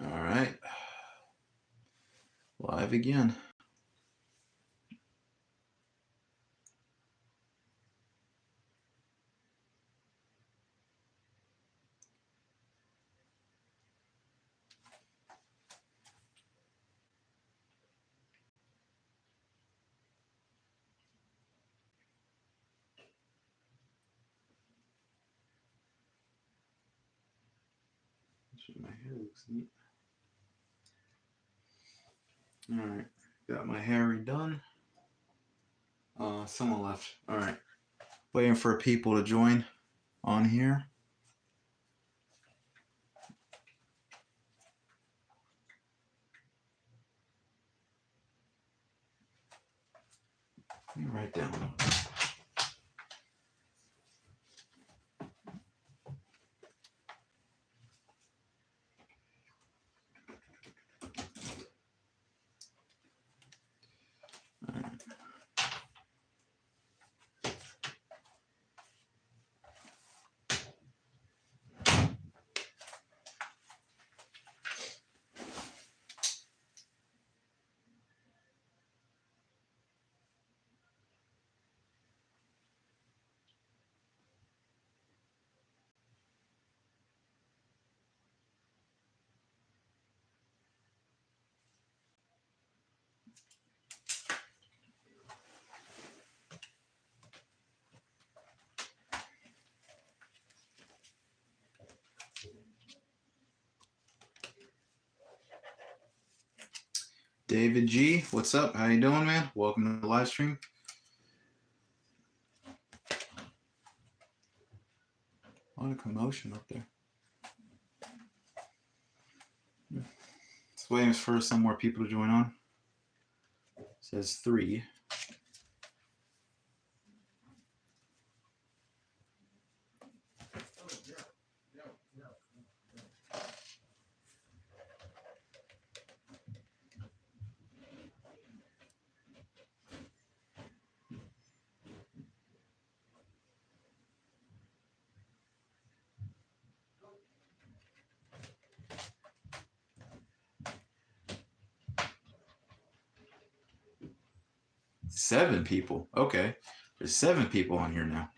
All right. Live again. My hair looks neat. All right. Got my hair redone. Someone left. All right. Waiting for people to join on here. Let me write down. All right. David G, what's up? How you doing, man? Welcome to the live stream. A lot of commotion up there. Just waiting for some more people to join on. It says 3. Seven people. Okay. There's 7 people on here now.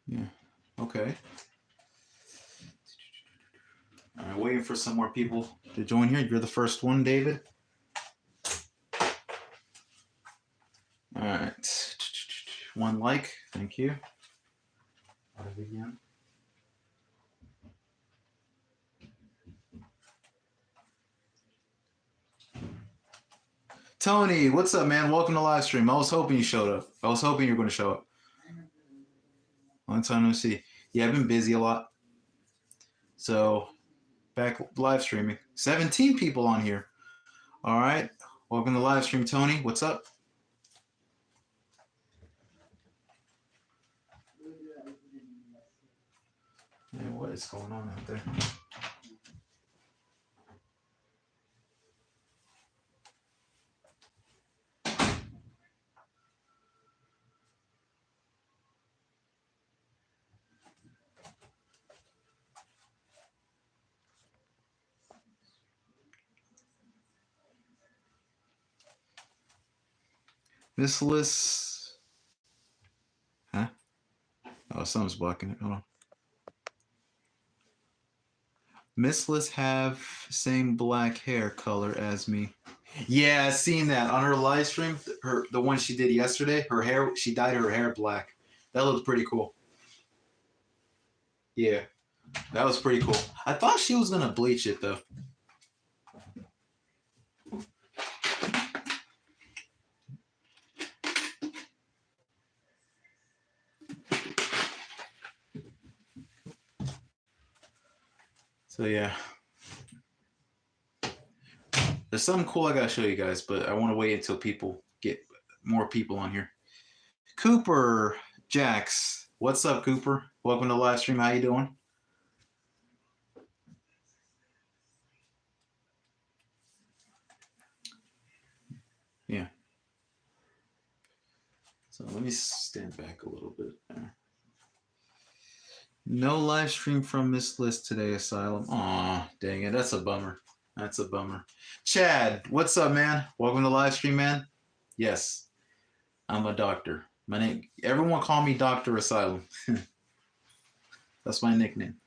Yeah. Okay. All right, waiting for some more people to join here. You're the first one, David. All right. 1 like. Thank you. Again. Tony, what's up, man? Welcome to live stream. I was hoping you showed up. I was hoping you were going to show up. Long time no see. Yeah, I've been busy a lot. So, back live streaming. 17 people on here. All right. Welcome to live stream, Tony. What's up? Man, what is going on out there? This list. Huh? Oh, something's blocking it. Hold on. Missless have same black hair color as me. Yeah, I seen that on her live stream. The one she did yesterday. Her hair, she dyed her hair black. That looked pretty cool. Yeah, that was pretty cool. I thought she was gonna bleach it though. So yeah, there's something cool I gotta show you guys, but I want to wait until people get more people on here. Cooper Jax, what's up, Cooper? Welcome to the live stream. How you doing? Yeah. So let me stand back a little bit there. No live stream from Miss List today, Asylum. Aw, dang it. That's a bummer. That's a bummer. Chad, what's up, man? Welcome to live stream, man. Yes, I'm a doctor. My name. Everyone call me Doctor Asylum. That's my nickname.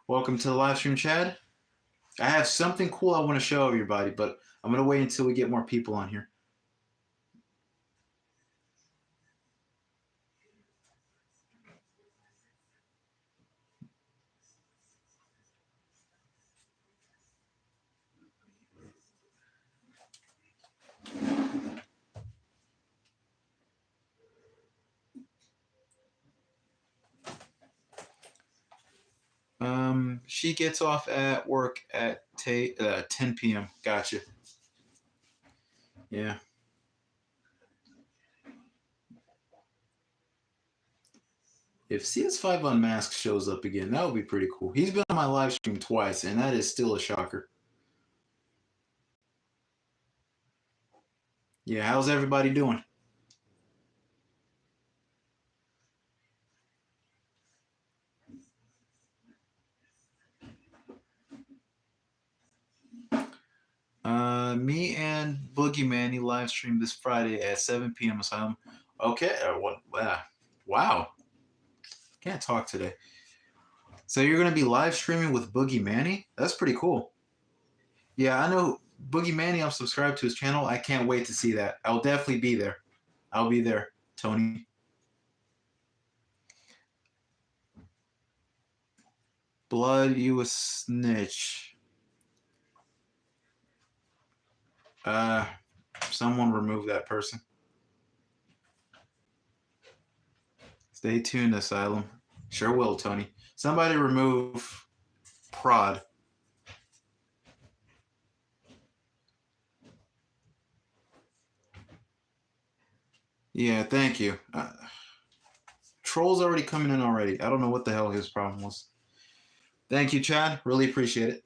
Welcome to the live stream, Chad. I have something cool I want to show everybody, but I'm gonna wait until we get more people on here. She gets off at work at 10 p.m. Gotcha. Yeah. If CS5 Unmasked shows up again, that would be pretty cool. He's been on my live stream twice, and that is still a shocker. Yeah, how's everybody doing? Me and Boogeyman, he live streamed this Friday at 7 p.m. Asylum. Okay, what? Wow, can't talk today. So you're gonna be live streaming with Boogie Manny? That's pretty cool. Yeah, I know Boogie Manny. I'm subscribed to his channel. I can't wait to see that. I'll definitely be there. I'll be there, Tony. Blood, you a snitch. Uh, someone remove that person. Stay tuned, Asylum. Sure will, Tony. Somebody remove Prod. Yeah, thank you. Troll's already coming in already. I don't know what the hell his problem was. Thank you, Chad. Really appreciate it.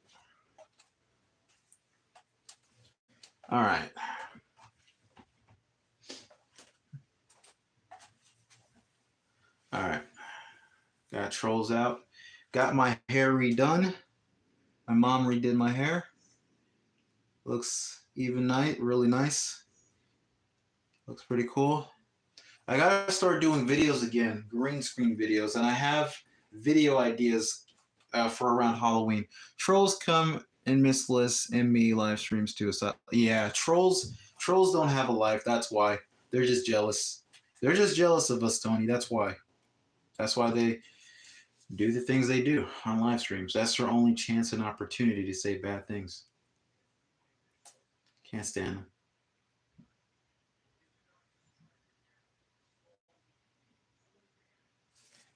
All right. All right. Got trolls out. Got my hair redone. My mom redid my hair. Looks even nice, really nice. Looks pretty cool. I gotta start doing videos again, green screen videos, and I have video ideas for around Halloween. Trolls come and Miss Liz and me live streams too. So yeah, trolls don't have a life. That's why they're just jealous. They're just jealous of us, Tony. That's why. That's why they do the things they do on live streams. That's their only chance and opportunity to say bad things. Can't stand them.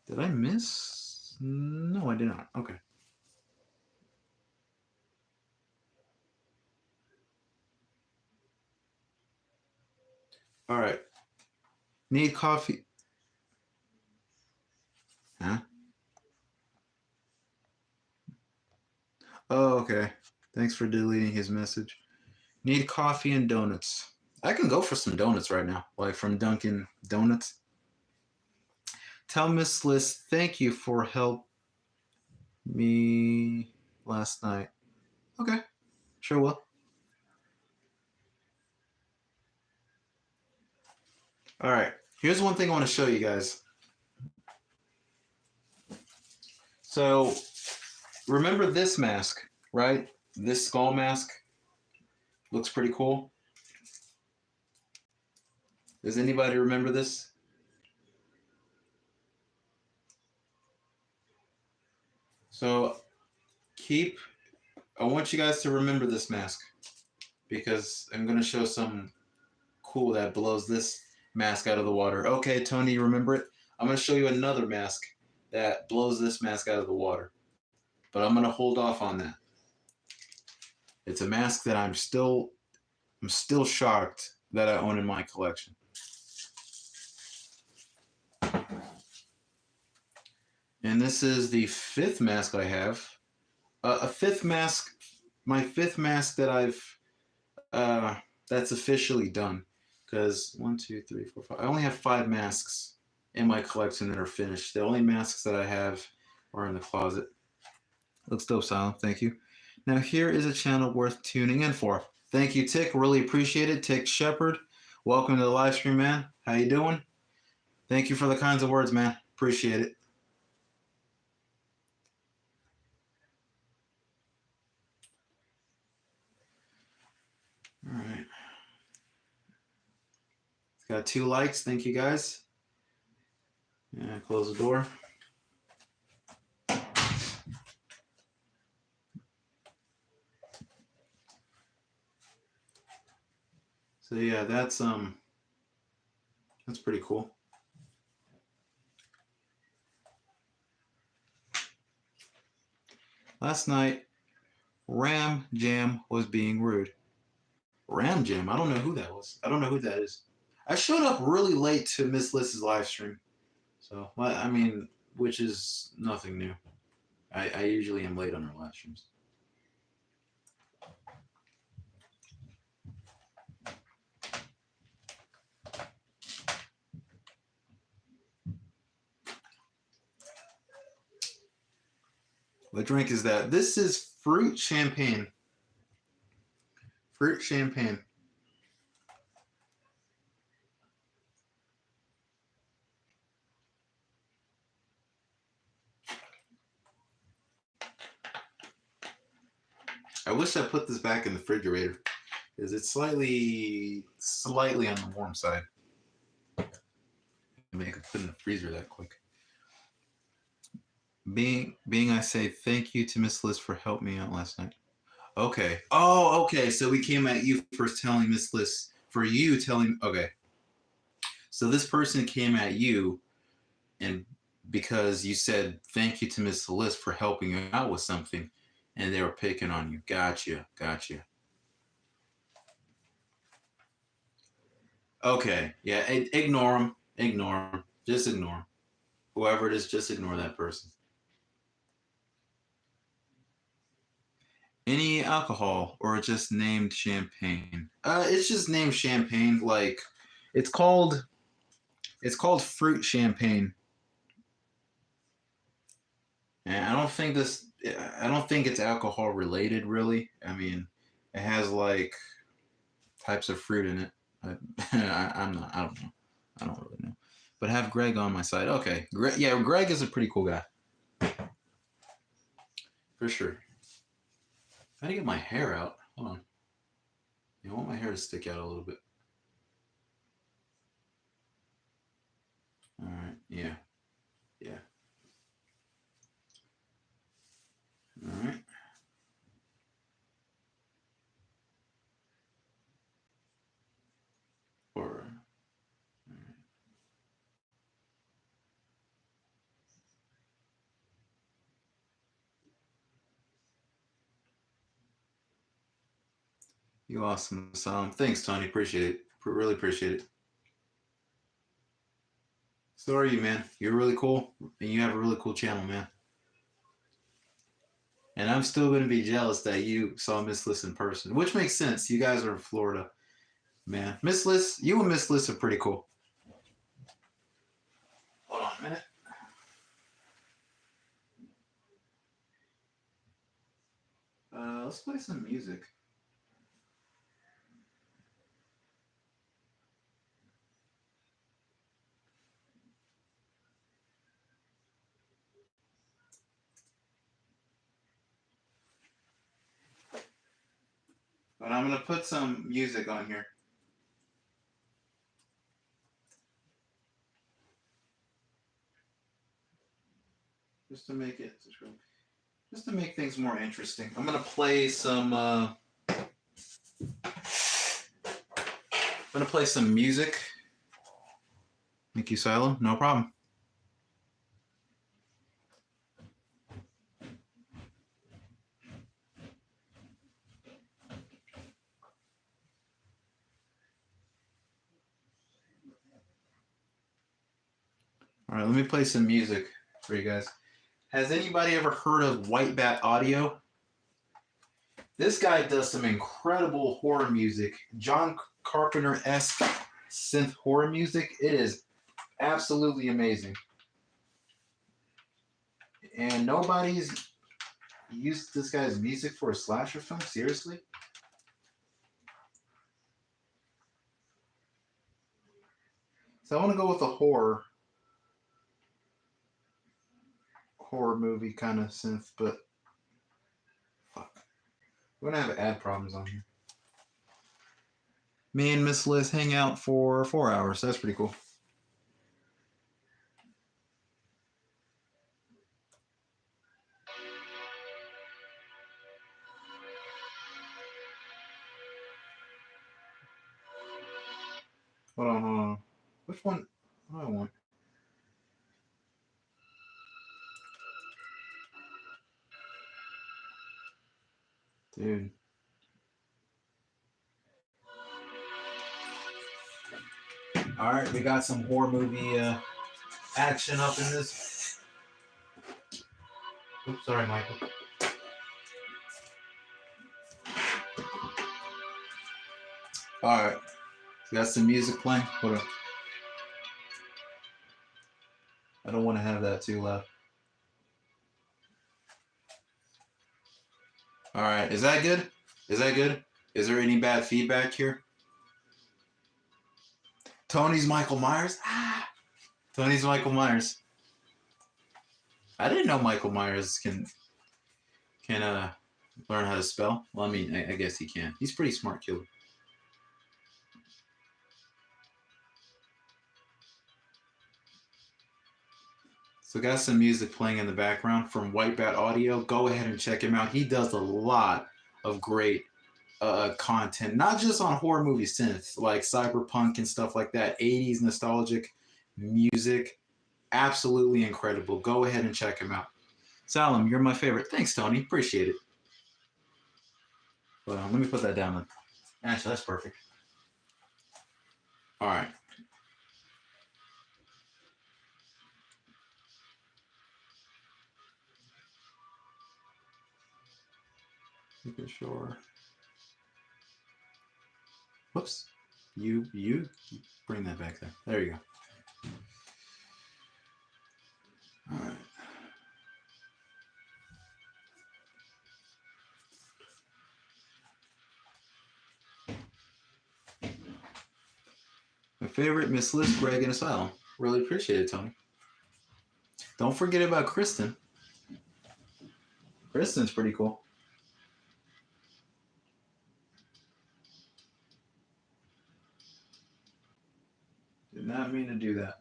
Did I miss? No, I did not. Okay. All right. Need coffee? Huh? Oh, okay. Thanks for deleting his message. Need coffee and donuts. I can go for some donuts right now, like from Dunkin' Donuts. Tell Miss Liz thank you for help me last night. Okay, sure will. All right, here's one thing I want to show you guys. So, remember this mask, right? This skull mask looks pretty cool. Does anybody remember this? So, I want you guys to remember this mask because I'm going to show some cool that blows this mask out of the water. Okay, Tony, you remember it? I'm going to show you another mask that blows this mask out of the water. But I'm going to hold off on that. It's a mask that I'm still shocked that I own in my collection. And this is the fifth mask I have. A fifth mask, my fifth mask that that's officially done. Because 1, 2, 3, 4, 5. I only have 5 masks in my collection that are finished. The only masks that I have or in the closet. Looks dope, Silent. Thank you. Now here is a channel worth tuning in for. Thank you, Tick. Really appreciate it. Tick Shepherd. Welcome to the live stream, man. How you doing? Thank you for the kinds of words, man. Appreciate it. All right. Got 2 likes. Thank you, guys. Yeah, close the door. So yeah, that's pretty cool. Last night, Ram Jam was being rude. Ram Jam? I don't know who that was. I don't know who that is. I showed up really late to Miss Liz's live stream. So, I mean, which is nothing new. I usually am late on her live streams. What drink is that? This is fruit champagne. Fruit champagne. I wish I put this back in the refrigerator because it's slightly on the warm side. I could put in the freezer that quick. Being I say thank you to Miss Liz for helping me out last night. Okay. Oh, okay. So we came at you first telling Miss Liz for you telling. Okay. So this person came at you, and because you said thank you to Miss Liz for helping you out with something, and they were picking on you. Gotcha. Okay. Yeah. Ignore them. Ignore them. Just ignore them. Whoever it is, just ignore that person. Any alcohol or just named champagne? It's just named champagne. Like it's called fruit champagne. And I don't think it's alcohol related really. I mean, it has like types of fruit in it. I don't know. I don't really know. But have Greg on my side. Okay. Greg is a pretty cool guy. For sure. I gotta get my hair out. Hold on. I want my hair to stick out a little bit. All right. Yeah. All right. Or you awesome. Thanks, Tony. Appreciate it. Really appreciate it. So are you, man. You're really cool, and you have a really cool channel, man. And I'm still going to be jealous that you saw Miss Liz in person, which makes sense. You guys are in Florida, man. Miss Liz, you and Miss Liz are pretty cool. Hold on a minute. Let's play some music. But I'm going to put some music on here. Just to make things more interesting. I'm going to play some music. Thank you, Asylum. No problem. All right, let me play some music for you guys. Has anybody ever heard of White Bat Audio? This guy does some incredible horror music. John Carpenter-esque synth horror music. It is absolutely amazing. And nobody's used this guy's music for a slasher film? Seriously? So I want to go with a horror movie kind of synth, but fuck. We're gonna have ad problems on here. Me and Miss Liz hang out for 4 hours. That's pretty cool. Hold on. Which one? What do I want? Dude. Alright, we got some horror movie action up in this. Oops, sorry, Michael. Alright. We got some music playing. Hold on. I don't want to have that too loud. Alright, is that good? Is that good? Is there any bad feedback here? Tony's Michael Myers? Tony's Michael Myers. I didn't know Michael Myers can learn how to spell. Well, I mean, I guess he can. He's a pretty smart killer. So got some music playing in the background from White Bat Audio. Go ahead and check him out. He does a lot of great content, not just on horror movie synth, like cyberpunk and stuff like that. 80s nostalgic music. Absolutely incredible. Go ahead and check him out. Asylum, you're my favorite. Thanks, Tony. Appreciate it. Well, let me put that down. Actually, that's perfect. All right. Making sure. Whoops. You bring that back there. There you go. All right. My favorite, Miss Liz, Greg, and Asylum. Really appreciate it, Tony. Don't forget about Kristen. Kristen's pretty cool. Did not mean to do that.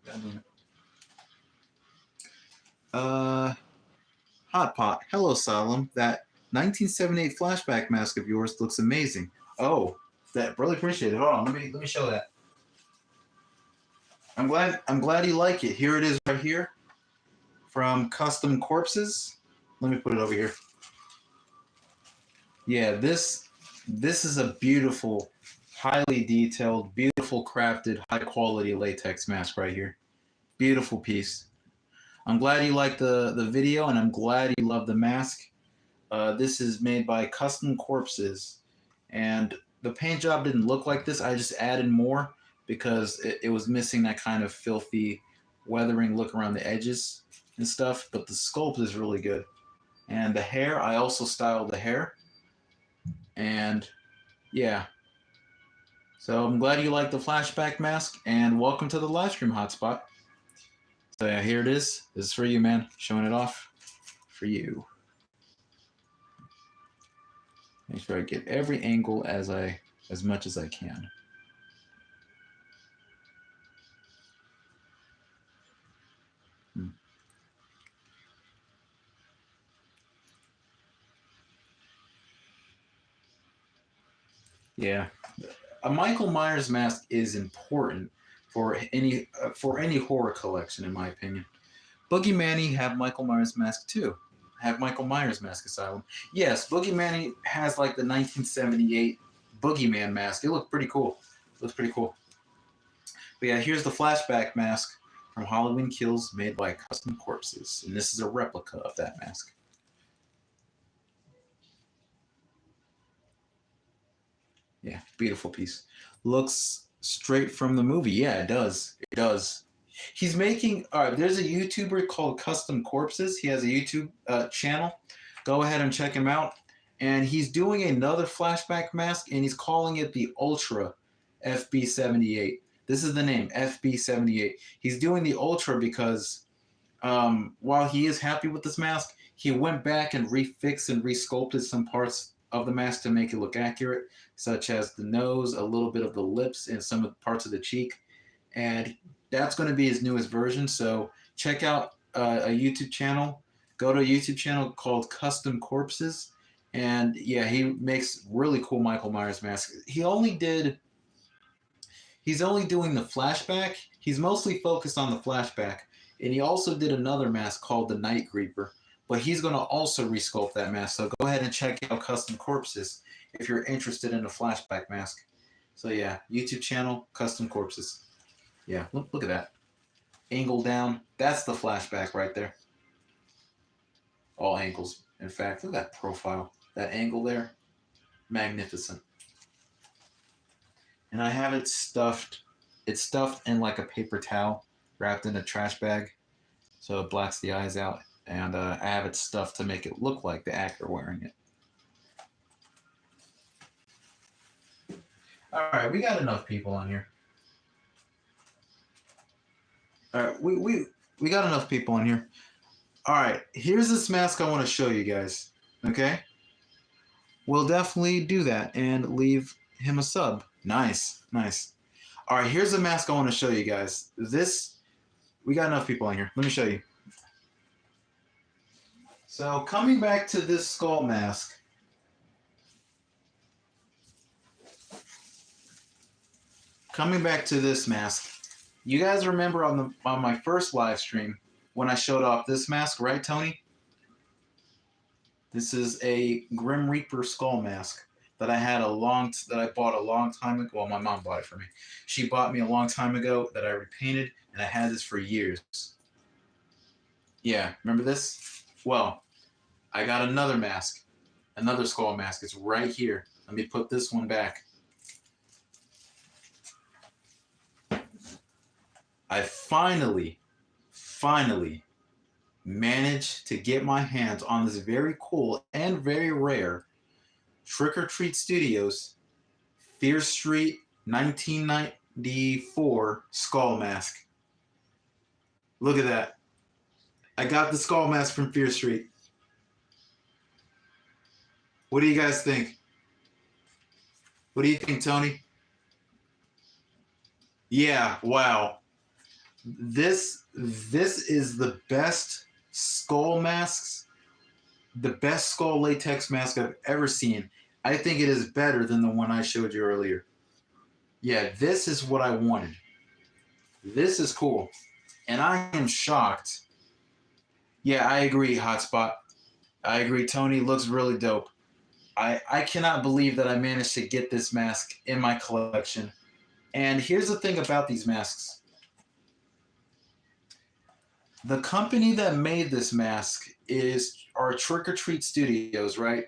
Hot Pot. Hello, Asylum. That 1978 flashback mask of yours looks amazing. Oh, that really appreciate it. Hold on, let me show that. I'm glad you like it. Here it is right here from Custom Corpses. Let me put it over here. Yeah, this is a beautiful, highly detailed, beautiful crafted, high quality latex mask right here. Beautiful piece. I'm glad you liked the video, and I'm glad you love the mask. This is made by Custom Corpses, and the paint job didn't look like this. I just added more because it was missing that kind of filthy weathering look around the edges and stuff, but the sculpt is really good. And the hair, I also styled the hair. And yeah. So I'm glad you liked the flashback mask, and welcome to the live stream hotspot. So yeah, here it is. This is for you, man. Showing it off for you. Make sure I get every angle as much as I can. Yeah, a Michael Myers mask is important for any horror collection, in my opinion. Boogie Manny have Michael Myers mask too. Have Michael Myers mask Asylum. Yes, Boogie Manny has like the 1978 Boogeyman mask. It looked pretty cool. Looks pretty cool. But yeah, here's the flashback mask from Halloween Kills made by Custom Corpses, and this is a replica of that mask. Yeah, beautiful piece. Looks straight from the movie. Yeah, it does. It does. He's making. All right, there's a YouTuber called Custom Corpses. He has a YouTube channel. Go ahead and check him out. And he's doing another flashback mask, and he's calling it the Ultra FB78. This is the name, FB78. He's doing the Ultra because while he is happy with this mask, he went back and refixed and resculpted some parts of the mask to make it look accurate, such as the nose, a little bit of the lips, and some of the parts of the cheek. And that's going to be his newest version. So check out a YouTube channel. Go to a YouTube channel called Custom Corpses. And yeah, he makes really cool Michael Myers masks. He's only doing the flashback. He's mostly focused on the flashback. And he also did another mask called the Night Creeper. But he's going to also resculpt that mask. So go ahead and check out Custom Corpses if you're interested in a flashback mask. So yeah, YouTube channel, Custom Corpses. Yeah, look at that. Angle down. That's the flashback right there. All angles. In fact, look at that profile. That angle there. Magnificent. And I have it stuffed. It's stuffed in like a paper towel, wrapped in a trash bag, so it blacks the eyes out. And I have it stuffed to make it look like the actor wearing it. All right, we got enough people on here. All right, we got enough people on here. All right, here's this mask I want to show you guys. Okay, we'll definitely do that and leave him a sub. Nice, nice. All right, here's the mask I want to show you guys. We got enough people on here. Let me show you. So coming back to this skull mask. Coming back to this mask. You guys remember on my first live stream when I showed off this mask, right, Tony? This is a Grim Reaper skull mask that I bought a long time ago. Well, my mom bought it for me. She bought me a long time ago that I repainted, and I had this for years. Yeah, remember this? Well, I got another mask, another skull mask. It's right here. Let me put this one back. I finally managed to get my hands on this very cool and very rare Trick or Treat Studios Fear Street 1994 skull mask. Look at that. I got the skull mask from Fear Street. What do you guys think? What do you think, Tony? Yeah, wow. This is the best skull masks, the best skull latex mask I've ever seen. I think it is better than the one I showed you earlier. Yeah, this is what I wanted. This is cool. And I am shocked. Yeah, I agree, Hotspot. I agree. Tony looks really dope. I cannot believe that I managed to get this mask in my collection. And here's the thing about these masks. The company that made this mask are Trick or Treat Studios, right?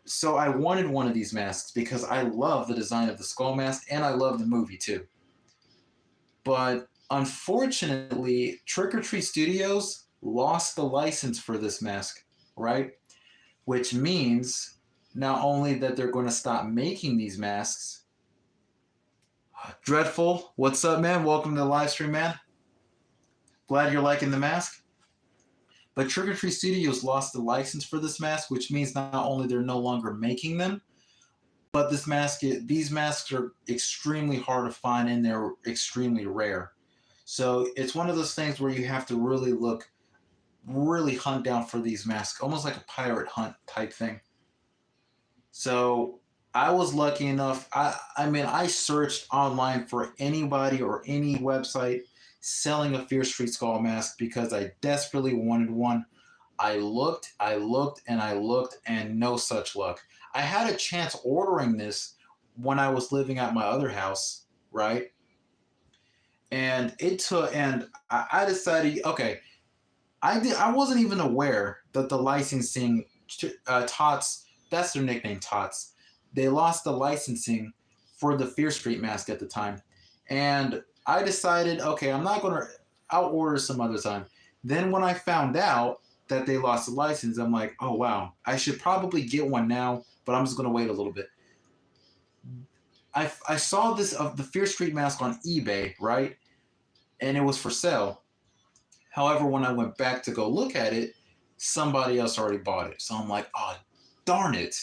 So I wanted one of these masks because I love the design of the skull mask and I love the movie too. But unfortunately, Trick or Treat Studios lost the license for this mask, right? Which means not only that they're going to stop making these masks. Dreadful, what's up, man? Welcome to the live stream, man. Glad you're liking the mask. But Trick or Treat Studios lost the license for this mask, which means not only they're no longer making them, but these masks are extremely hard to find and they're extremely rare. So it's one of those things where you have to really hunt down for these masks, almost like a pirate hunt type thing. So I was lucky enough. I searched online for anybody or any website selling a Fear Street skull mask because I desperately wanted one. I looked, and no such luck. I had a chance ordering this when I was living at my other house, right? And I decided, okay, I wasn't even aware that the licensing, Tots, that's their nickname, Tots. They lost the licensing for the Fear Street mask at the time. And I decided, okay, I'm not gonna. I'll order some other time. Then when I found out that they lost the license, I'm like, oh wow, I should probably get one now, but I'm just gonna wait a little bit. I saw this of the Fear Street mask on eBay, right? And it was for sale. However, when I went back to go look at it, somebody else already bought it. So I'm like, oh, darn it.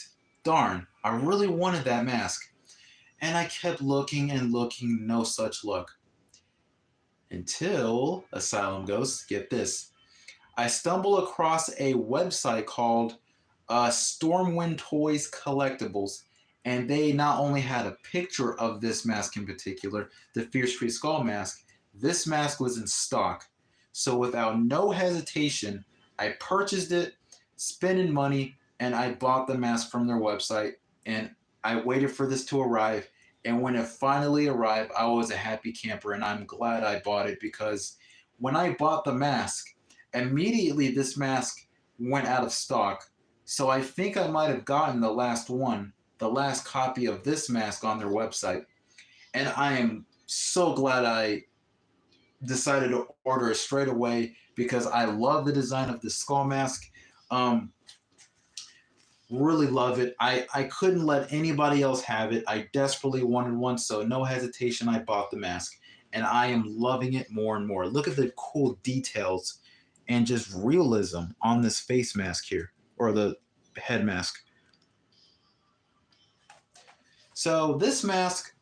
Darn. I really wanted that mask. And I kept looking and looking, no such luck. Until Asylum Ghosts, get this. I stumble across a website called Stormwind Toys Collectibles, and they not only had a picture of this mask in particular, the Fear Street Skull mask, this mask was in stock. So without no hesitation, I purchased it, spending money, and I bought the mask from their website, and I waited for this to arrive. And when it finally arrived, I was a happy camper, and I'm glad I bought it because when I bought the mask, immediately this mask went out of stock. So I think I might have gotten the last one, the last copy of this mask on their website. And I am so glad I decided to order it straight away because I love the design of the skull mask. Um, really love it. I couldn't let anybody else have it. I desperately wanted one, so no hesitation, I bought the mask. And I am loving it more and more. Look at the cool details and just realism on this face mask here, or the head mask. So this mask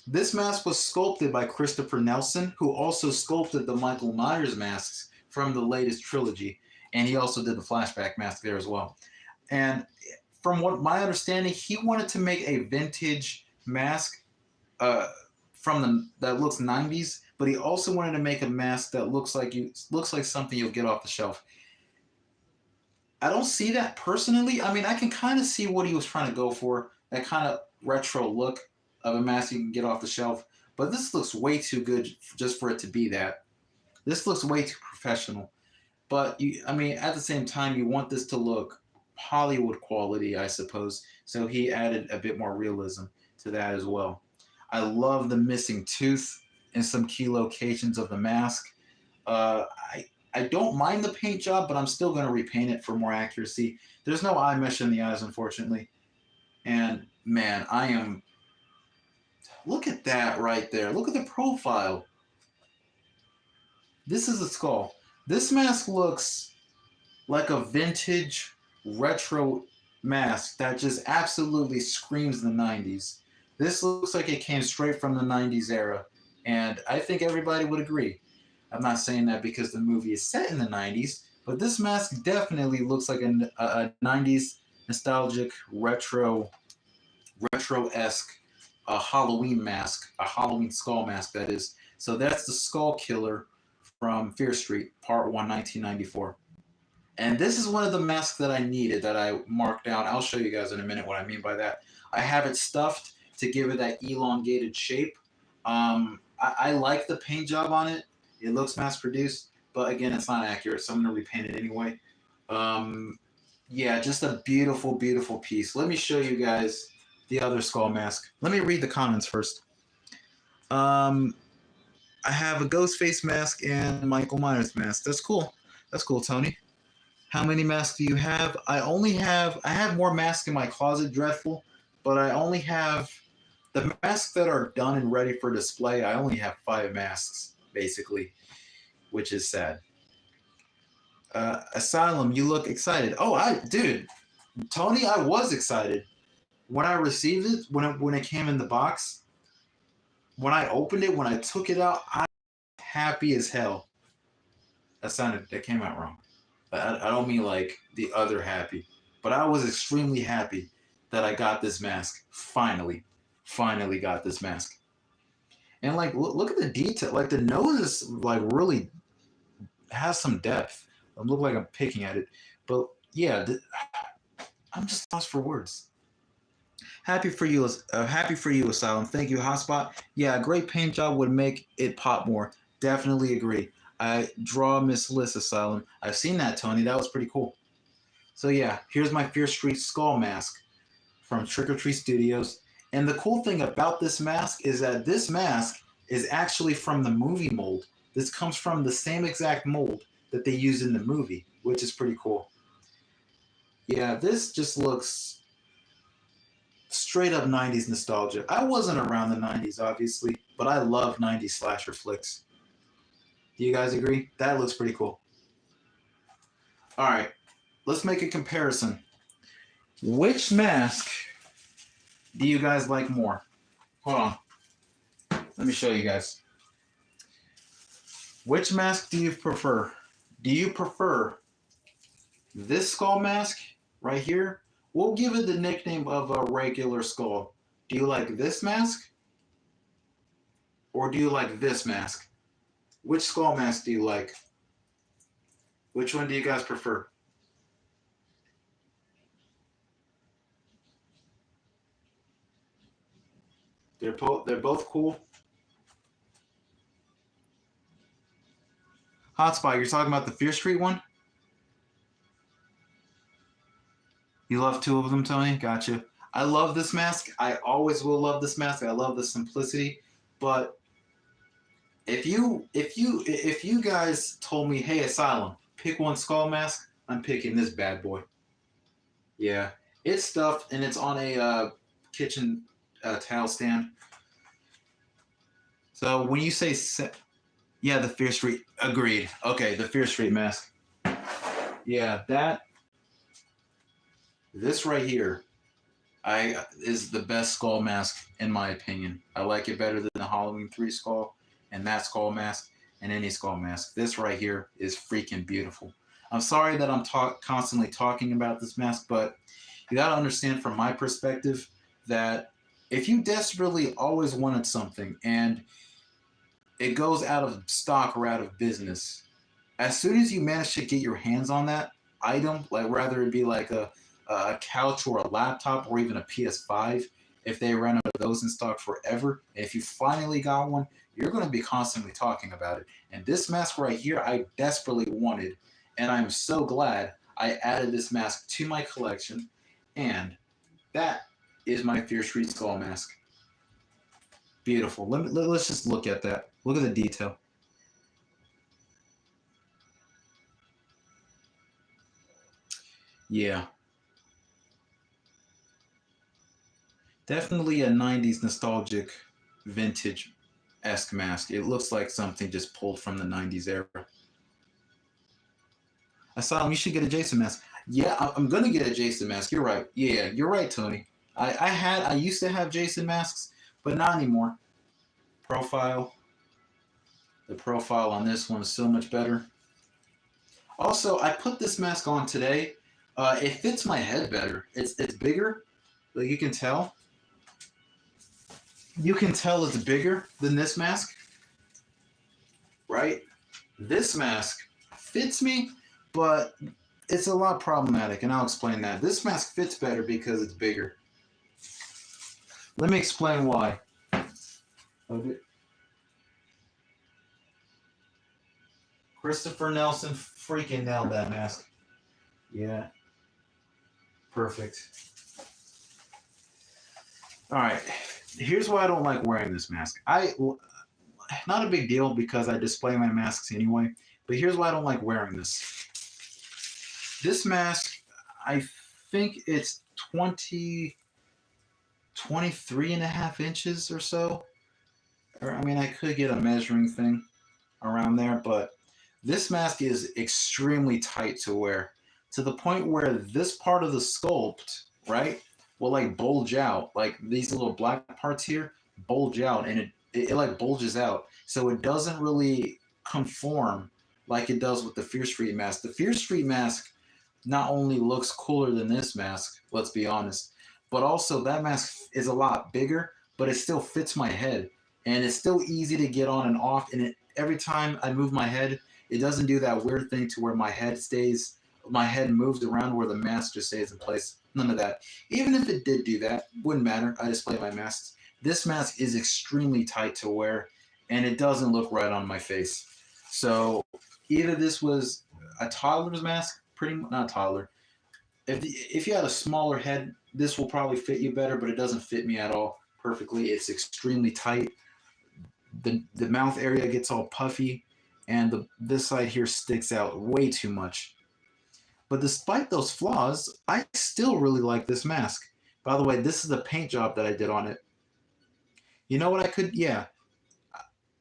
was sculpted by Christopher Nelson, who also sculpted the Michael Myers masks from the latest trilogy, and he also did the flashback mask there as well. And from what my understanding, he wanted to make a vintage mask from the that looks 90s, but he also wanted to make a mask that looks like something you'll get off the shelf. I don't see that personally. I mean, I can kind of see what he was trying to go for, that kind of retro look of a mask you can get off the shelf. But this looks way too good just for it to be that. This looks way too professional. But I mean, at the same time, you want this to look Hollywood quality, I suppose. So he added a bit more realism to that as well. I love the missing tooth in some key locations of the mask. I don't mind the paint job, but I'm still going to repaint it for more accuracy. There's no eye mesh in the eyes, unfortunately. And man, I am. Look at that right there. Look at the profile. This is a skull. This mask looks like a vintage retro mask that just absolutely screams the 90s. This looks like it came straight from the 90s era, and I think everybody would agree. I'm not saying that because the movie is set in the 90s, but this mask definitely looks like a 90s nostalgic retro-esque Halloween mask, a Halloween skull mask that is. So that's the Skull Killer from Fear Street, Part 1, 1994. And this is one of the masks that I needed that I marked down. I'll show you guys in a minute what I mean by that. I have it stuffed to give it that elongated shape. I like the paint job on it. It looks mass produced, but again, it's not accurate, so I'm going to repaint it anyway. Yeah, just a beautiful, beautiful piece. Let me show you guys the other skull mask. Let me read the comments first. I have a ghost face mask and Michael Myers mask. That's cool. That's cool, Tony. How many masks do you have? I have more masks in my closet, Dreadful, but I only have the masks that are done and ready for display. I only have 5 masks, basically, which is sad. Asylum, you look excited. Oh, dude, Tony, I was excited when I received it. When it came in the box, when I opened it, when I took it out, I was happy as hell. That came out wrong. I don't mean like the other happy, but I was extremely happy that I got this mask. Finally got this mask. And like, look at the detail. Like the nose is like really has some depth. I look like I'm picking at it, but yeah, I'm just lost for words. Happy for you, Asylum. Thank you, Hotspot. Yeah, a great paint job would make it pop more. Definitely agree. I draw Miss Liz, Asylum. I've seen that, Tony. That was pretty cool. So yeah, here's my Fear Street skull mask from Trick or Treat Studios. And the cool thing about this mask is that this mask is actually from the movie mold. This comes from the same exact mold that they use in the movie, which is pretty cool. Yeah, this just looks straight up 90s nostalgia. I wasn't around the 90s, obviously, but I love 90s slasher flicks. Do you guys agree? That looks pretty cool. All right, let's make a comparison. Which mask do you guys like more? Hold on. Let me show you guys. Which mask do you prefer? Do you prefer this skull mask right here? We'll give it the nickname of a regular skull. Do you like this mask? Or do you like this mask? Which skull mask do you like? Which one do you guys prefer? They're both cool. Hotspot, you're talking about the Fear Street one? You love two of them, Tony? Gotcha. I love this mask. I always will love this mask. I love the simplicity. But if you guys told me, hey, Asylum, pick one skull mask, I'm picking this bad boy. Yeah, it's stuffed and it's on a kitchen towel stand. So when you say yeah, the Fear Street, agreed. Okay, the Fear Street mask. Yeah, this right here, is the best skull mask in my opinion. I like it better than the Halloween 3 skull and that skull mask and any skull mask. This right here is freaking beautiful. I'm sorry that I'm constantly talking about this mask, but you got to understand from my perspective that if you desperately always wanted something and it goes out of stock or out of business, as soon as you manage to get your hands on that item, like whether it be like a couch or a laptop or even a PS5, if they run out of those in stock forever, and if you finally got one, you're going to be constantly talking about it. And this mask right here, I desperately wanted, and I'm so glad I added this mask to my collection, and that is my Fear Street skull mask. Beautiful. Let's just look at that. Look at the detail. Yeah. Definitely a 90s nostalgic vintage-esque mask. It looks like something just pulled from the 90s era. Asylum, you should get a Jason mask. Yeah, I'm gonna get a Jason mask. You're right. Yeah, you're right, Tony. I used to have Jason masks, but not anymore. Profile. The profile on this one is so much better. Also, I put this mask on today. It fits my head better. It's bigger, like you can tell. You can tell it's bigger than this mask, right? This mask fits me, but it's a lot problematic, and I'll explain that. This mask fits better because it's bigger. Let me explain why. Okay. Christopher Nelson freaking nailed that mask. Yeah. Perfect. All right. Here's why I don't like wearing this mask. Not a big deal because I display my masks anyway, but here's why I don't like wearing this. This mask, I think it's 23 and a half inches or so. Or, I mean, I could get a measuring thing around there, but this mask is extremely tight to wear to the point where this part of the sculpt, right, will like bulge out. Like these little black parts here bulge out and it like bulges out. So it doesn't really conform like it does with the Fear Street mask. The Fear Street mask not only looks cooler than this mask, let's be honest, but also that mask is a lot bigger, but it still fits my head. And it's still easy to get on and off. And every time I move my head, it doesn't do that weird thing to where my head moves around where the mask just stays in place. None of that. Even if it did do that, wouldn't matter. I display my masks. This mask is extremely tight to wear, and it doesn't look right on my face. So either this was a toddler's mask, not toddler. If you had a smaller head, this will probably fit you better, but it doesn't fit me at all perfectly. It's extremely tight. the mouth area gets all puffy, and this side here sticks out way too much. But despite those flaws, I still really like this mask. By the way, this is the paint job that I did on it. You know what I could, yeah.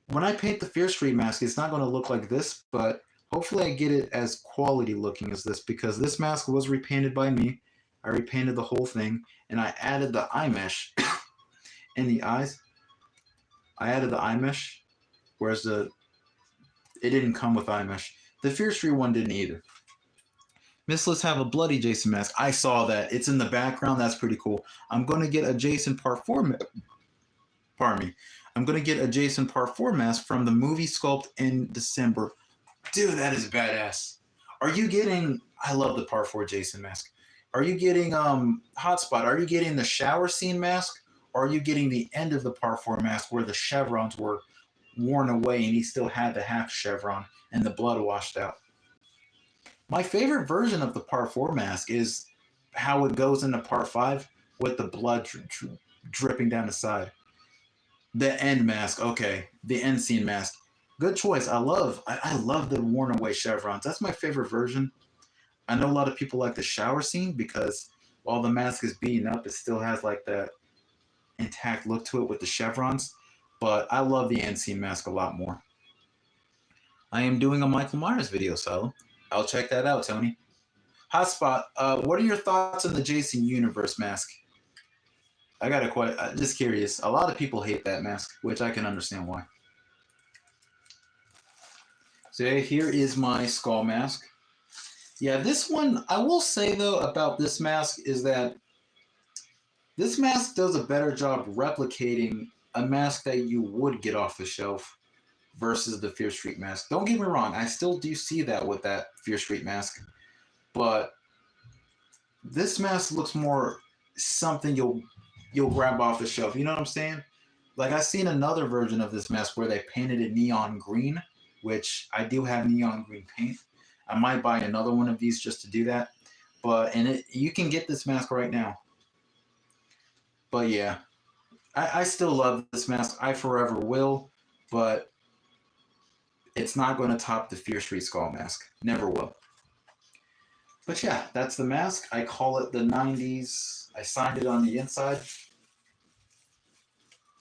When I paint the Fear Street mask, it's not going to look like this, but hopefully I get it as quality looking as this, because this mask was repainted by me. I repainted the whole thing, and I added the eye mesh in the eyes. I added the eye mesh, whereas it didn't come with eye mesh. The Fear Street one didn't either. Miss, let's have a bloody Jason mask. I saw that. It's in the background. That's pretty cool. I'm going to get a Jason Part 4 pardon me. I'm going to get a Jason Part 4 mask from the movie sculpt in December. Dude, that is badass. Are you getting... I love the Part 4 Jason mask. Are you getting Hotspot? Are you getting the shower scene mask? Or are you getting the end of the Part 4 mask where the chevrons were worn away and he still had the half chevron and the blood washed out? My favorite version of the Part 4 mask is how it goes into Part 5 with the blood dripping down the side. The end mask, okay. The end scene mask. Good choice. I love the worn away chevrons. That's my favorite version. I know a lot of people like the shower scene because while the mask is beaten up, it still has like that intact look to it with the chevrons. But I love the end scene mask a lot more. I am doing a Michael Myers video, Asylum. I'll check that out, Tony. Hotspot, what are your thoughts on the Jason Universe mask? I got just curious. A lot of people hate that mask, which I can understand why. So here is my skull mask. Yeah, this one, I will say though about this mask is that this mask does a better job replicating a mask that you would get off the shelf versus the Fear Street mask. Don't get me wrong, I still do see that with that Fear Street mask, but this mask looks more something you'll grab off the shelf. You know what I'm saying? Like I've seen another version of this mask where they painted it neon green, which I do have neon green paint. I might buy another one of these just to do that. But you can get this mask right now. But yeah, I still love this mask. I forever will, but it's not going to top the Fear Street skull mask. Never will. But yeah, that's the mask. I call it the 90s. I signed it on the inside.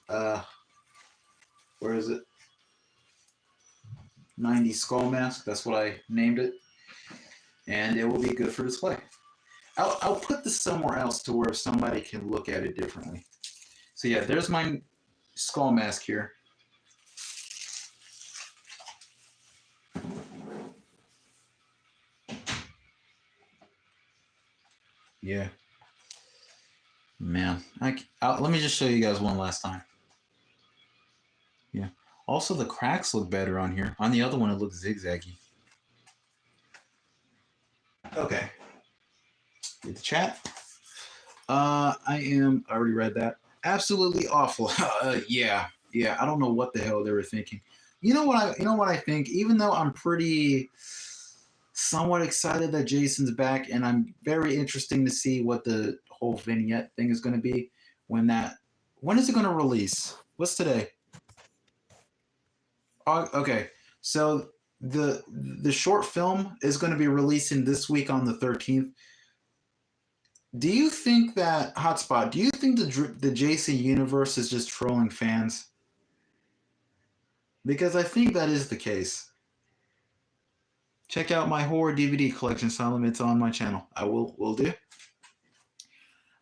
Where is it? 90s skull mask. That's what I named it. And it will be good for display. I'll put this somewhere else to where somebody can look at it differently. So yeah, there's my skull mask here. Yeah. Man, let me just show you guys one last time. Yeah. Also, the cracks look better on here. On the other one, it looks zigzaggy. Okay. Get the chat. I already read that. Absolutely awful. Yeah. I don't know what the hell they were thinking. You know what I think? Even though I'm pretty somewhat excited that Jason's back, and I'm very interested to see what the whole vignette thing is going to be when is it going to release? What's today? Okay, so the short film is going to be releasing this week on the 13th. Do you think that Hotspot? Do you think the Jason universe is just trolling fans? Because I think that is the case. Check out my horror DVD collection, Asylum. It's on my channel. I will do.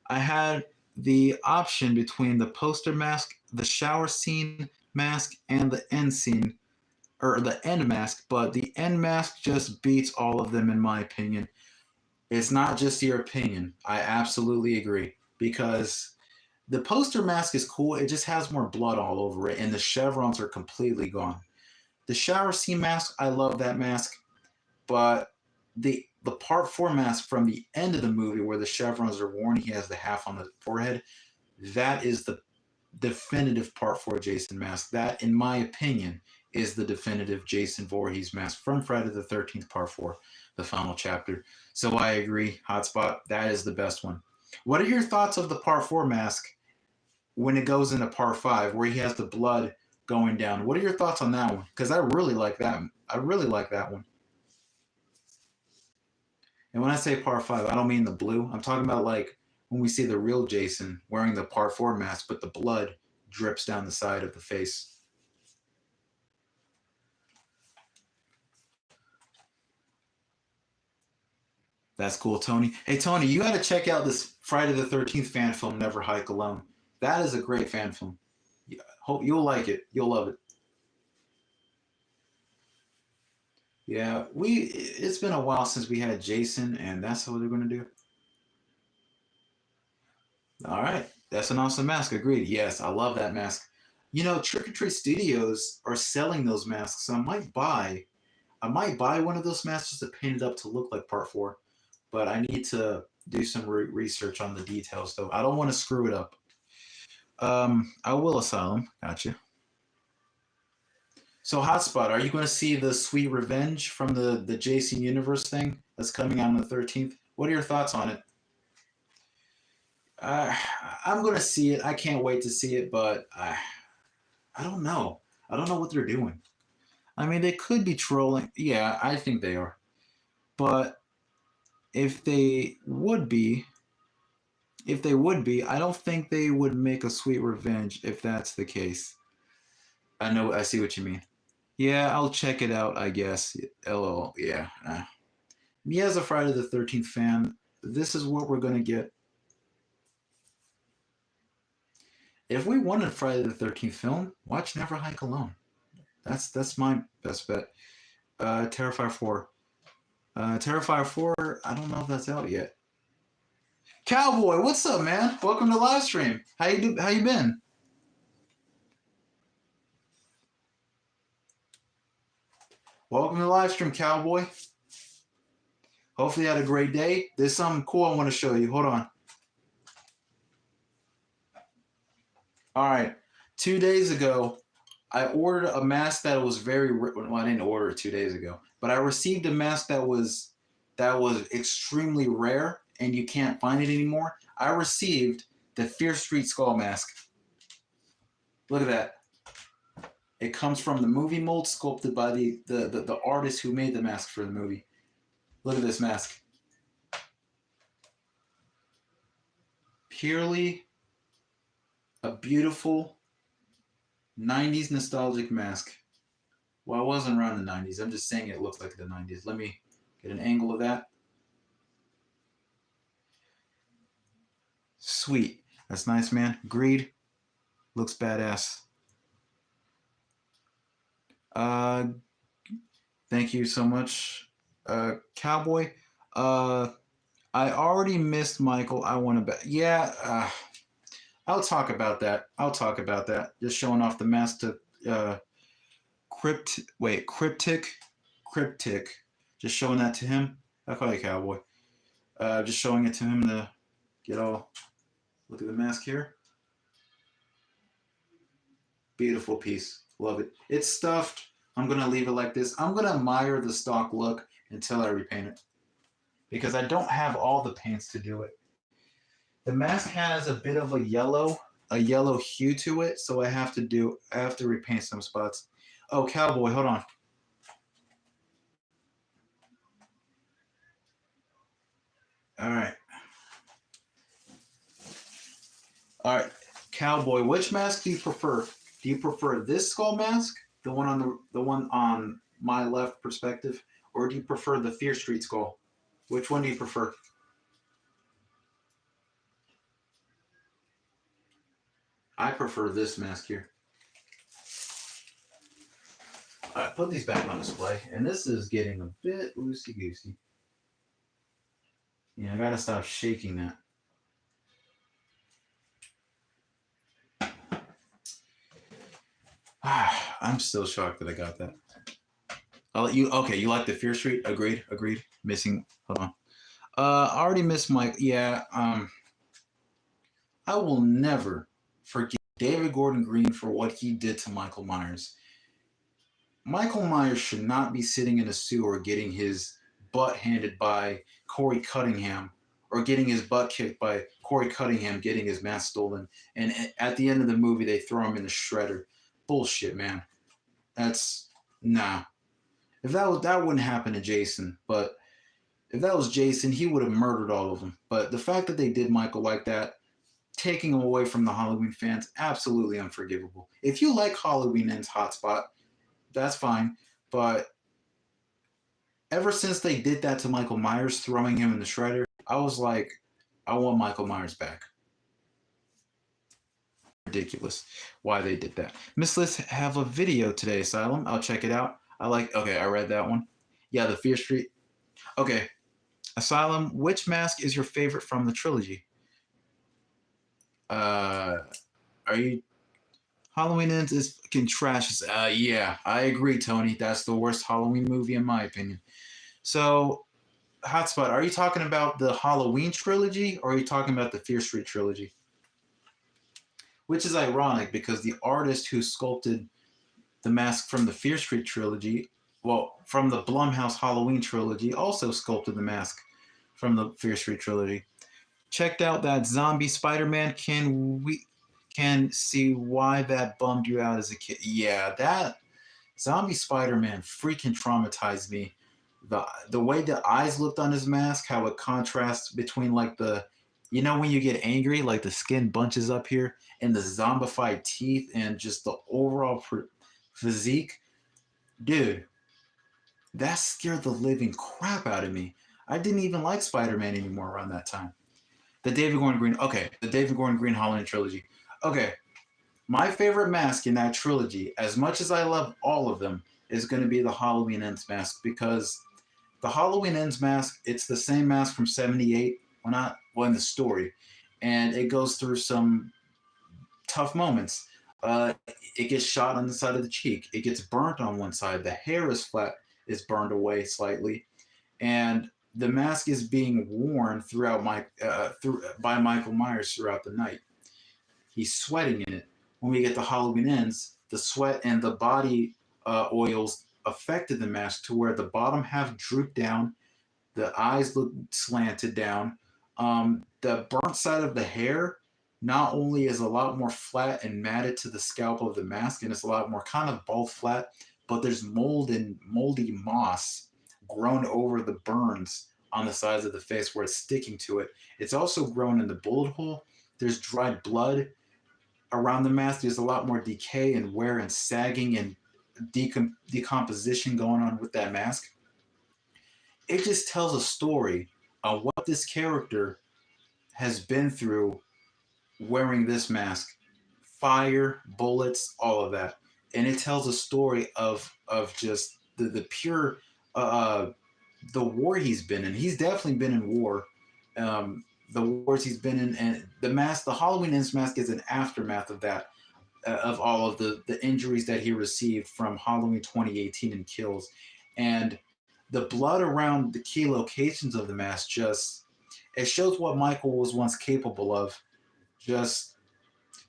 I had the option between the poster mask, the shower scene mask, and the end scene, or the end mask, but the end mask just beats all of them in my opinion. It's not just your opinion. I absolutely agree, because the poster mask is cool. It just has more blood all over it, and the chevrons are completely gone. The shower scene mask, I love that mask, but the Part 4 mask from the end of the movie where the chevrons are worn, he has the half on the forehead, that is the definitive Part 4 Jason mask. That, in my opinion, is the definitive Jason Voorhees mask from Friday the 13th Part 4, the final chapter. So I agree, Hotspot, that is the best one. What are your thoughts of the Part 4 mask when it goes into Part 5, where he has the blood going down. What are your thoughts on that one? Because I really like that. I really like that one. And when I say part five, I don't mean the blue. I'm talking about like when we see the real Jason wearing the part four mask, but the blood drips down the side of the face. That's cool, Tony. Hey, Tony, you got to check out this Friday the 13th fan film, Never Hike Alone. That is a great fan film. Hope you'll like it. You'll love it. Yeah, it's been a while since we had Jason, and that's what they're going to do. All right. That's an awesome mask. Agreed. Yes, I love that mask. You know, Trick or Treat Studios are selling those masks, so I might buy one of those masks just to paint it up to look like part four. But I need to do some research on the details, though. I don't want to screw it up. I will Asylum. Gotcha. So, Hotspot, are you going to see the Sweet Revenge from the Jason Universe thing that's coming out on the 13th? What are your thoughts on it? Uh, I'm going to see it. I can't wait to see it, but I don't know. I don't know what they're doing. I mean, they could be trolling. Yeah, I think they are. But if they would be, I don't think they would make a Sweet Revenge if that's the case. I know. I see what you mean. Yeah, I'll check it out. I guess. LOL. Yeah. Me as a Friday the 13th fan, this is what we're gonna get. If we want a Friday the 13th film, watch Never Hike Alone. That's my best bet. Terrifier 4. Terrifier 4, I don't know if that's out yet. Cowboy, what's up, man? Welcome to live stream. How you been? Welcome to live stream, Cowboy. Hopefully you had a great day. There's something cool I want to show you. Hold on. All right. 2 days ago, I ordered a mask that was very well, I didn't order it 2 days ago, but I received a mask that was extremely rare and you can't find it anymore. I received the Fear Street Skull mask. Look at that. It comes from the movie mold sculpted by the artist who made the mask for the movie. Look at this mask. Purely a beautiful 90s nostalgic mask. Well, I wasn't around the 90s. I'm just saying it looks like the 90s. Let me get an angle of that. Sweet. That's nice, man. Greed. Looks badass. Thank you so much, Cowboy. I already missed Michael. I want to bet. Yeah, I'll talk about that. Just showing off the mask to cryptic. Just showing that to him. I'll call you Cowboy. Just showing it to him to get all. Look at the mask here. Beautiful piece. Love it. It's stuffed. I'm going to leave it like this. I'm going to admire the stock look until I repaint it. Because I don't have all the paints to do it. The mask has a bit of a yellow hue to it, so I have to repaint some spots. Oh, Cowboy, hold on. All right. All right. Cowboy, which mask do you prefer? Do you prefer this skull mask, the one on my left perspective, or do you prefer the Fear Street skull? Which one do you prefer? I prefer this mask here. All right, put these back on display, and this is getting a bit loosey goosey. Yeah, I gotta stop shaking that. I'm still shocked that I got that. I'll let you. Okay, you like the Fear Street? Agreed. Missing. Hold on. I already missed Mike. Yeah. I will never forgive David Gordon Green for what he did to Michael Myers. Michael Myers should not be sitting in a sewer getting his butt handed by Corey Cunningham, or getting his butt kicked by Corey Cunningham, getting his mask stolen, and at the end of the movie they throw him in the shredder. bullshit, man. That's nah. If that wouldn't happen to Jason, but if that was Jason, he would have murdered all of them. But the fact that they did Michael like that, taking him away from the Halloween fans, absolutely unforgivable. If you like Halloween Ends Hotspot, that's fine. But ever since they did that to Michael Myers, throwing him in the shredder, I was like, I want Michael Myers back. Ridiculous why they did that. Miss Liz have a video today, Asylum. I'll check it out. Okay, I read that one. Yeah, the Fear Street. Okay, Asylum, which mask is your favorite from the trilogy? Are you Halloween Ends is fucking trash. Yeah, I agree, Tony. That's the worst Halloween movie in my opinion. So, Hotspot, are you talking about the Halloween trilogy or are you talking about the Fear Street trilogy? Which is ironic because the artist who sculpted the mask from the Fear Street trilogy, well, from the Blumhouse Halloween trilogy, also sculpted the mask from the Fear Street trilogy. Checked out that zombie Spider-Man. Can see why that bummed you out as a kid? Yeah, that zombie Spider-Man freaking traumatized me. The way the eyes looked on his mask, how it contrasts between like when you get angry, like the skin bunches up here, and the zombified teeth, and just the overall physique. Dude, that scared the living crap out of me. I didn't even like Spider-Man anymore around that time. The David Gordon Green Halloween trilogy. Okay, my favorite mask in that trilogy, as much as I love all of them, is going to be the Halloween Ends mask because the Halloween Ends mask, it's the same mask from '78, in the story, and it goes through some tough moments. Uh, it gets shot on the side of the cheek. It gets burnt on one side. The hair is burned away slightly, and the mask is being worn by Michael Myers throughout the night. He's sweating in it. When we get to Halloween Ends, the sweat and the body oils affected the mask to where the bottom half drooped down, the eyes look slanted down. The burnt side of the hair not only is a lot more flat and matted to the scalp of the mask, and it's a lot more kind of bald flat, but there's mold and moldy moss grown over the burns on the sides of the face where it's sticking to it. It's also grown in the bullet hole. There's dried blood around the mask. There's a lot more decay and wear and sagging and decomposition going on with that mask. It just tells a story of what this character has been through wearing this mask. Fire, bullets, all of that. And it tells a story of just the pure the war he's been in. He's definitely been in war. The wars he's been in, and the Halloween Ends mask is an aftermath of that, of all of the injuries that he received from Halloween 2018 and kills. And the blood around the key locations of the mask it shows what Michael was once capable of. It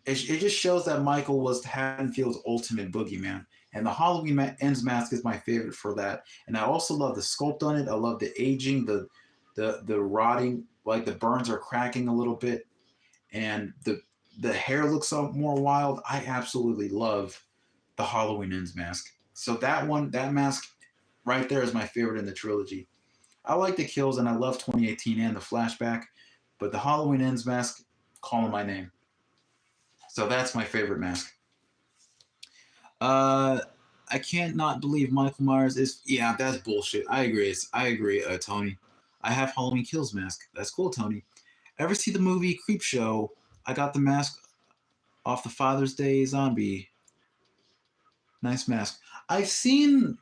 just shows that Michael was Haddonfield's ultimate boogeyman. And the Halloween Ends mask is my favorite for that. And I also love the sculpt on it. I love the aging, the rotting, like the burns are cracking a little bit, and the hair looks more wild. I absolutely love the Halloween Ends mask. So that mask right there is my favorite in the trilogy. I like the kills and I love 2018 and the flashback, but the Halloween Ends mask, calling my name. So that's my favorite mask. I can't not believe Michael Myers is. Yeah, that's bullshit. I agree. Tony. I have Halloween Kills mask. That's cool, Tony. Ever see the movie Creepshow? I got the mask off the Father's Day zombie. Nice mask. I've seen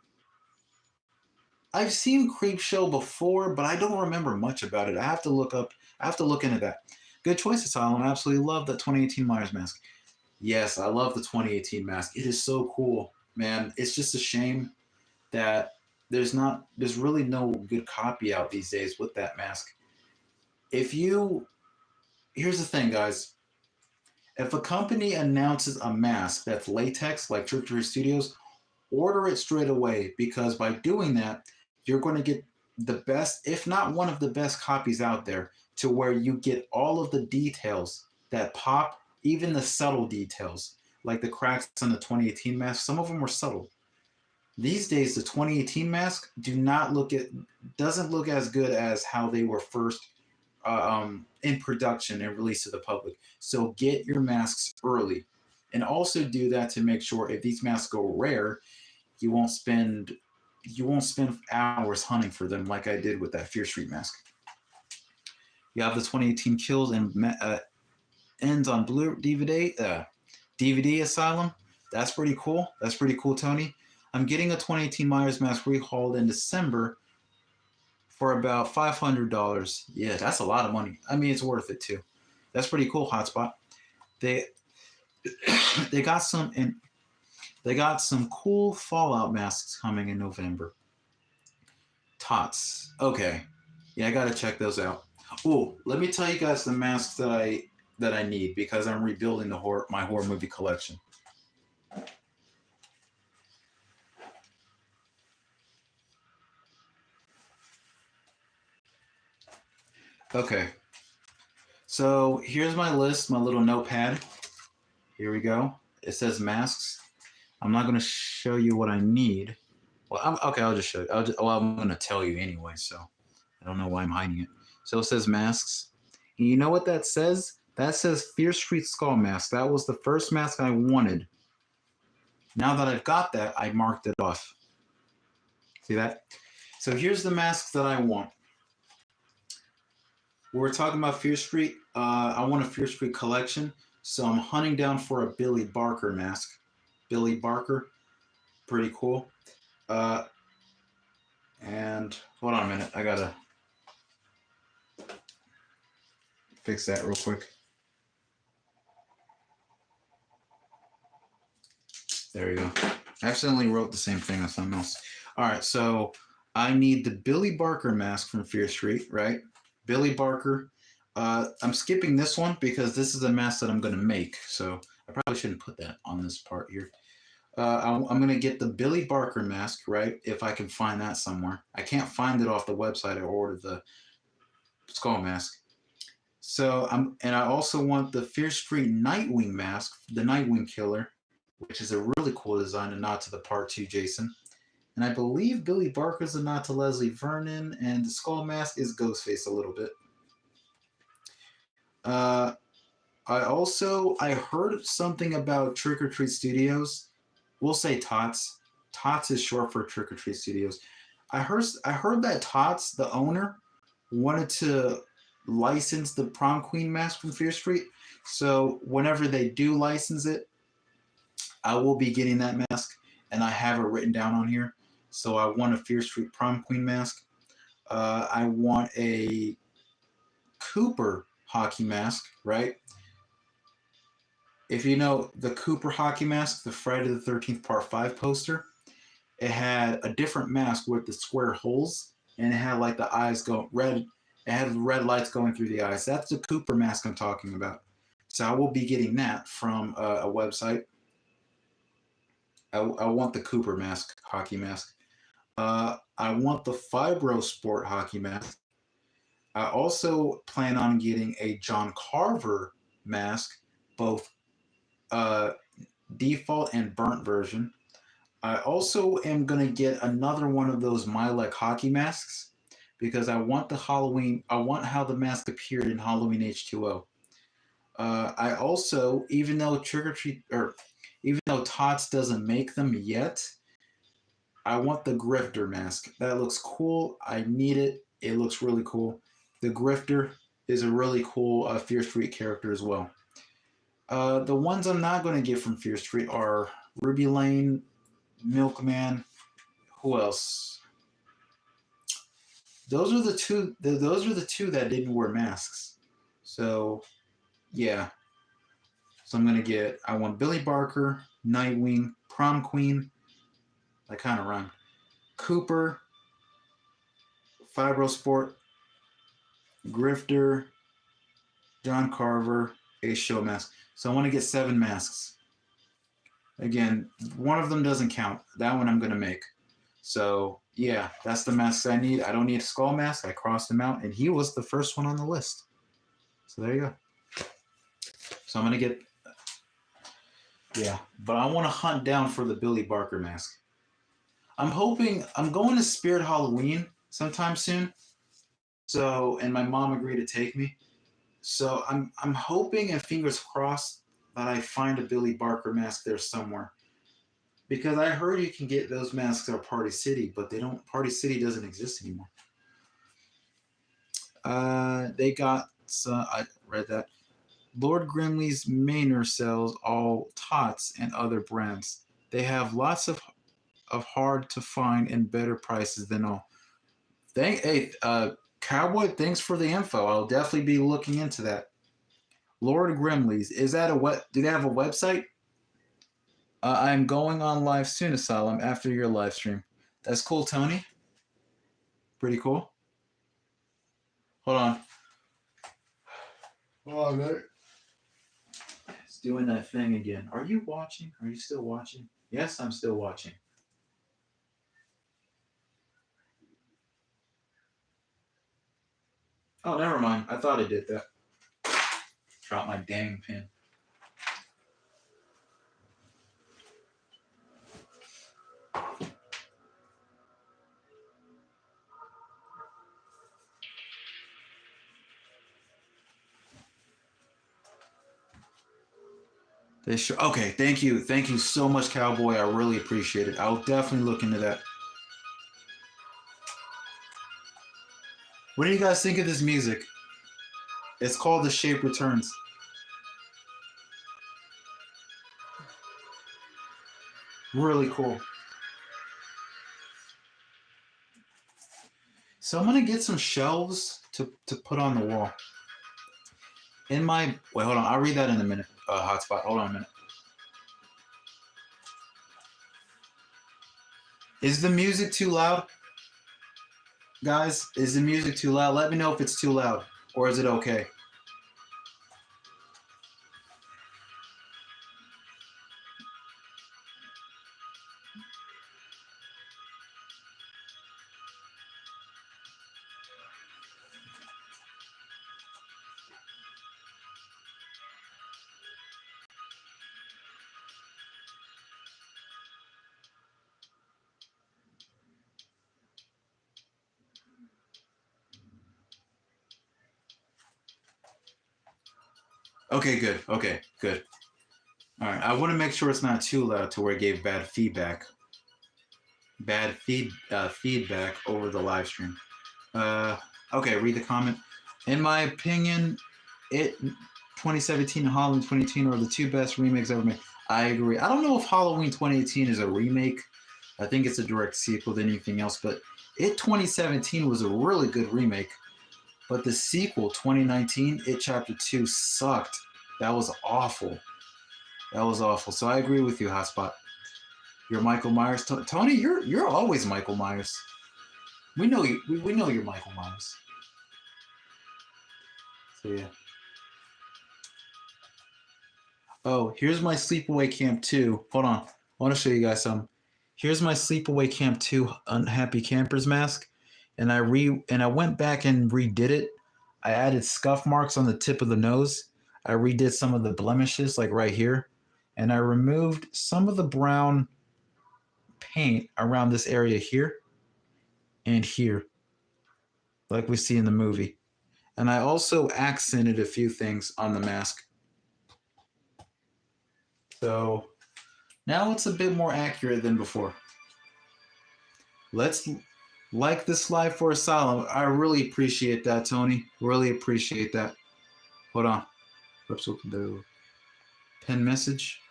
Creepshow before, but I don't remember much about it. I have to look into that. Good choice, Asylum. I absolutely love that 2018 Myers mask. Yes, I love the 2018 mask. It is so cool, man. It's just a shame that there's really no good copy out these days with that mask. Here's the thing, guys. If a company announces a mask that's latex, like Trick Treat Studios, order it straight away, because by doing that, you're going to get the best, if not one of the best copies out there, to where you get all of the details that pop, even the subtle details. like the cracks on the 2018 mask, some of them were subtle. These days, the 2018 mask doesn't look as good as how they were first in production and released to the public. So get your masks early, and also do that to make sure if these masks go rare, you won't spend hours hunting for them like I did with that Fear Street mask. You have the 2018 kills and ends on Blue DVD Asylum. That's pretty cool. That's pretty cool, Tony. I'm getting a 2018 Myers mask rehauled in December for about $500. Yeah, that's a lot of money. I mean, it's worth it too. That's pretty cool, Hotspot. They they got some cool Fallout masks coming in November. Tots. Okay. Yeah, I gotta check those out. Oh, let me tell you guys the masks that I need because I'm rebuilding my horror movie collection. Okay. So here's my list, my little notepad. Here we go. It says masks. I'm not going to show you what I need. Well, I'll just show you. I'm going to tell you anyway, so I don't know why I'm hiding it. So it says masks. And you know what that says? That says Fear Street Skull mask. That was the first mask I wanted. Now that I've got that, I marked it off. See that? So here's the masks that I want. We're talking about Fear Street. I want a Fear Street collection, so I'm hunting down for a Billy Barker mask. Billy Barker, pretty cool. And hold on a minute, I gotta fix that real quick. There we go. I accidentally wrote the same thing on something else. All right, so I need the Billy Barker mask from Fear Street, right? Billy Barker. I'm skipping this one because this is a mask that I'm going to make. So I probably shouldn't put that on this part here. I'm going to get the Billy Barker mask, right? If I can find that somewhere. I can't find it off the website. I ordered the skull mask. So and I also want the Fear Street Nightwing mask, the Nightwing Killer, which is a really cool design, a nod to the Part 2 Jason. And I believe Billy Barker's a nod to Leslie Vernon, and the skull mask is Ghostface a little bit. I heard something about Trick or Treat Studios. We'll say Tots. Tots is short for Trick or Treat Studios. I heard that Tots, the owner, wanted to license the Prom Queen mask from Fear Street. So whenever they do license it, I will be getting that mask, and I have it written down on here. So I want a Fear Street Prom Queen mask. I want a Cooper hockey mask, right? If you know the Cooper hockey mask, the Friday the 13th Part 5 poster, it had a different mask with the square holes, and it had like the eyes go red. It had red lights going through the eyes. That's the Cooper mask I'm talking about. So I will be getting that from a website. I want the Cooper mask, hockey mask. I want the Fibro Sport hockey mask. I also plan on getting a John Carver mask, both default and burnt version. I also am going to get another one of those Milek hockey masks because I want how the mask appeared in Halloween H2O. I also, even though Tots doesn't make them yet, I want the Grifter mask. That looks cool. I need it. It looks really cool. The Grifter is a really cool Fear Street character as well. The ones I'm not going to get from Fear Street are Ruby Lane, Milkman. Who else? Those are the two. Those are the two that didn't wear masks. So, yeah. So I want Billy Barker, Nightwing, Prom Queen. That kind of rhymed. Cooper, Fibrosport, Grifter, John Carver, a show mask. So I want to get 7 masks. Again, one of them doesn't count. That one I'm going to make. So, yeah, that's the masks I need. I don't need a skull mask. I crossed him out, and he was the first one on the list. So there you go. So I'm going to get Yeah, but I want to hunt down for the Billy Barker mask. I'm hoping I'm going to Spirit Halloween sometime soon. So, and my mom agreed to take me. So I'm hoping and fingers crossed that I find a Billy Barker mask there somewhere. Because I heard you can get those masks at Party City, but they don't. Party City doesn't exist anymore. They got. I read that. Lord Grimley's Manor sells all Tots and other brands. They have lots of hard to find and better prices than all. Hey, Cowboy, thanks for the info. I'll definitely be looking into that. Lord Grimley's, is that a what? Do they have a website? I'm going on live soon, Asylum, after your live stream. That's cool, Tony. Pretty cool. Hold on. Hold on, mate. It's doing that thing again. Are you watching? Are you still watching? Yes, I'm still watching. Oh, never mind. I thought it did that. Drop my dang pin. Okay, thank you. Thank you so much, Cowboy. I really appreciate it. I'll definitely look into that. What do you guys think of this music? It's called The Shape Returns. Really cool. So I'm gonna get some shelves to put on the wall. In my wait, hold on. I'll read that in a minute. Hotspot. Hold on a minute. Is the music too loud, guys? Is the music too loud? Let me know if it's too loud, or is it okay? Okay, good. Okay, good. All right. I want to make sure it's not too loud to where it gave bad feedback. Feedback over the live stream. Okay, read the comment. In my opinion, it 2017 and Halloween 2018 are the two best remakes ever made. I agree. I don't know if Halloween 2018 is a remake. I think it's a direct sequel to anything else, but it 2017 was a really good remake. But the sequel 2019, It Chapter 2 sucked. That was awful. That was awful. So I agree with you, Hotspot. You're Michael Myers. Tony, you're always Michael Myers. We know you. We know you're Michael Myers. So yeah. Oh, here's my Sleepaway Camp 2. Hold on. I want to show you guys some. Here's my Sleepaway Camp 2 Unhappy Campers mask. And I went back and redid it. I added scuff marks on the tip of the nose. I redid some of the blemishes, like right here. And I removed some of the brown paint around this area here and here, like we see in the movie. And I also accented a few things on the mask. So now it's a bit more accurate than before. Let's like this live for Asylum. I really appreciate that, Tony. Really appreciate that. Hold on. Oops, the pin message.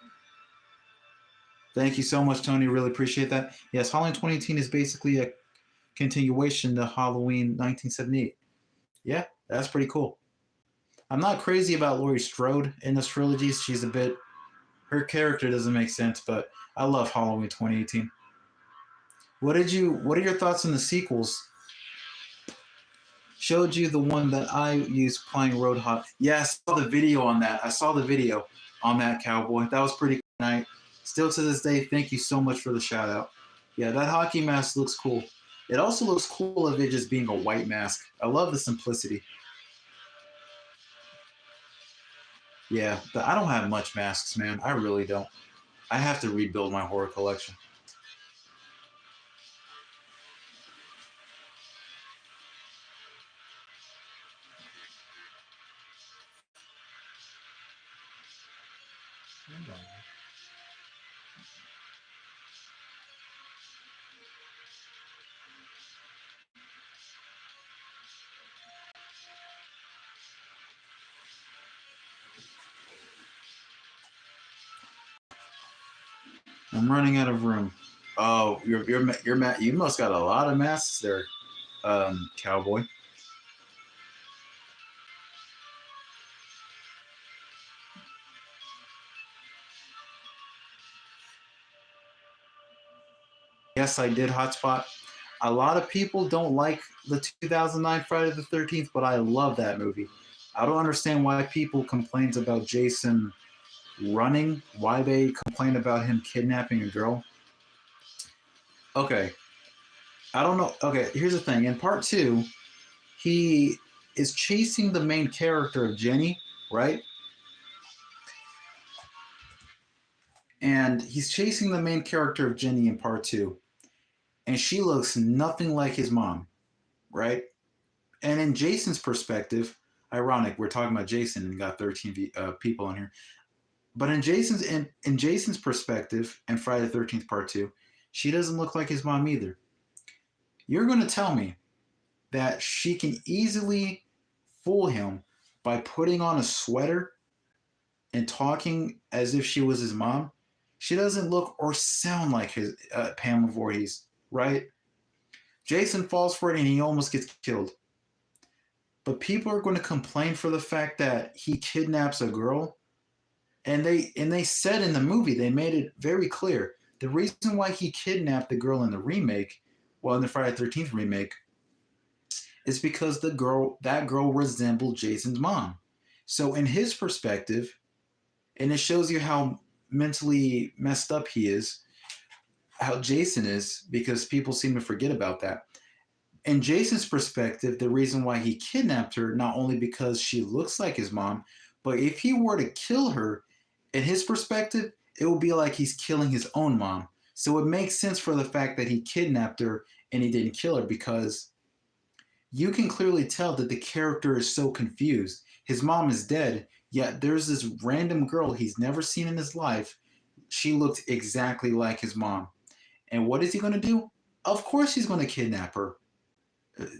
Thank you so much, Tony. Really appreciate that. Yes, Halloween 2018 is basically a continuation to Halloween 1978. Yeah, that's pretty cool. I'm not crazy about Laurie Strode in this trilogy. She's a bit, her character doesn't make sense, but I love Halloween 2018. What are your thoughts on the sequels? Showed you the one that I used playing Road Hot. Yeah, I saw the video on that. I saw the video on that, Cowboy. That was pretty nice. Still to this day, thank you so much for the shout out. Yeah, that hockey mask looks cool. It also looks cool of it just being a white mask. I love the simplicity. Yeah, but I don't have much masks, man. I really don't. I have to rebuild my horror collection. I'm running out of room. Oh, you must got a lot of masks there, cowboy. Yes, I did hotspot. A lot of people don't like the 2009 Friday the 13th, but I love that movie. I don't understand why people complain about Jason running, why they complain about him kidnapping a girl. Okay, I don't know. Okay, here's the thing. In part two, he is chasing the main character of Jenny, right? And he's chasing the main character of Jenny in part two, and she looks nothing like his mom, right? And in Jason's perspective, ironic, we're talking about Jason and got 13 people on here. But in Jason's perspective, and Friday the 13th Part Two, she doesn't look like his mom either. You're going to tell me that she can easily fool him by putting on a sweater and talking as if she was his mom? She doesn't look or sound like his Pamela Voorhees, right? Jason falls for it and he almost gets killed. But people are going to complain for the fact that he kidnaps a girl, and they said in the movie, they made it very clear the reason why he kidnapped the girl in the remake, well, in the Friday the 13th remake, is because that girl resembled Jason's mom. So in his perspective, and it shows you how mentally messed up he is, how Jason is, because people seem to forget about that. In Jason's perspective, the reason why he kidnapped her, not only because she looks like his mom, but if he were to kill her, in his perspective, it would be like he's killing his own mom. So it makes sense for the fact that he kidnapped her and he didn't kill her, because you can clearly tell that the character is so confused. His mom is dead, yet there's this random girl he's never seen in his life. She looked exactly like his mom. And what is he going to do? Of course he's going to kidnap her.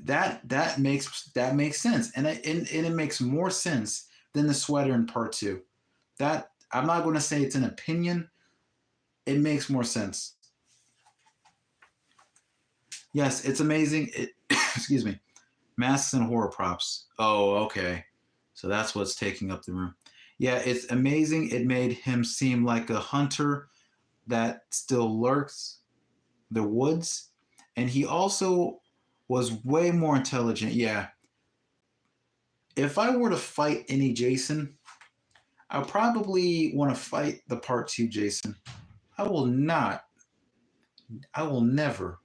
That makes sense, and it makes more sense than the sweater in part two. That, I'm not going to say it's an opinion. It makes more sense. Yes, it's amazing. Excuse me. Masks and horror props. Oh, okay. So that's what's taking up the room. Yeah, it's amazing. It made him seem like a hunter that still lurks the woods, and he also was way more intelligent. Yeah, if I were to fight any Jason, I probably want to fight the part two Jason. I will not, I will never,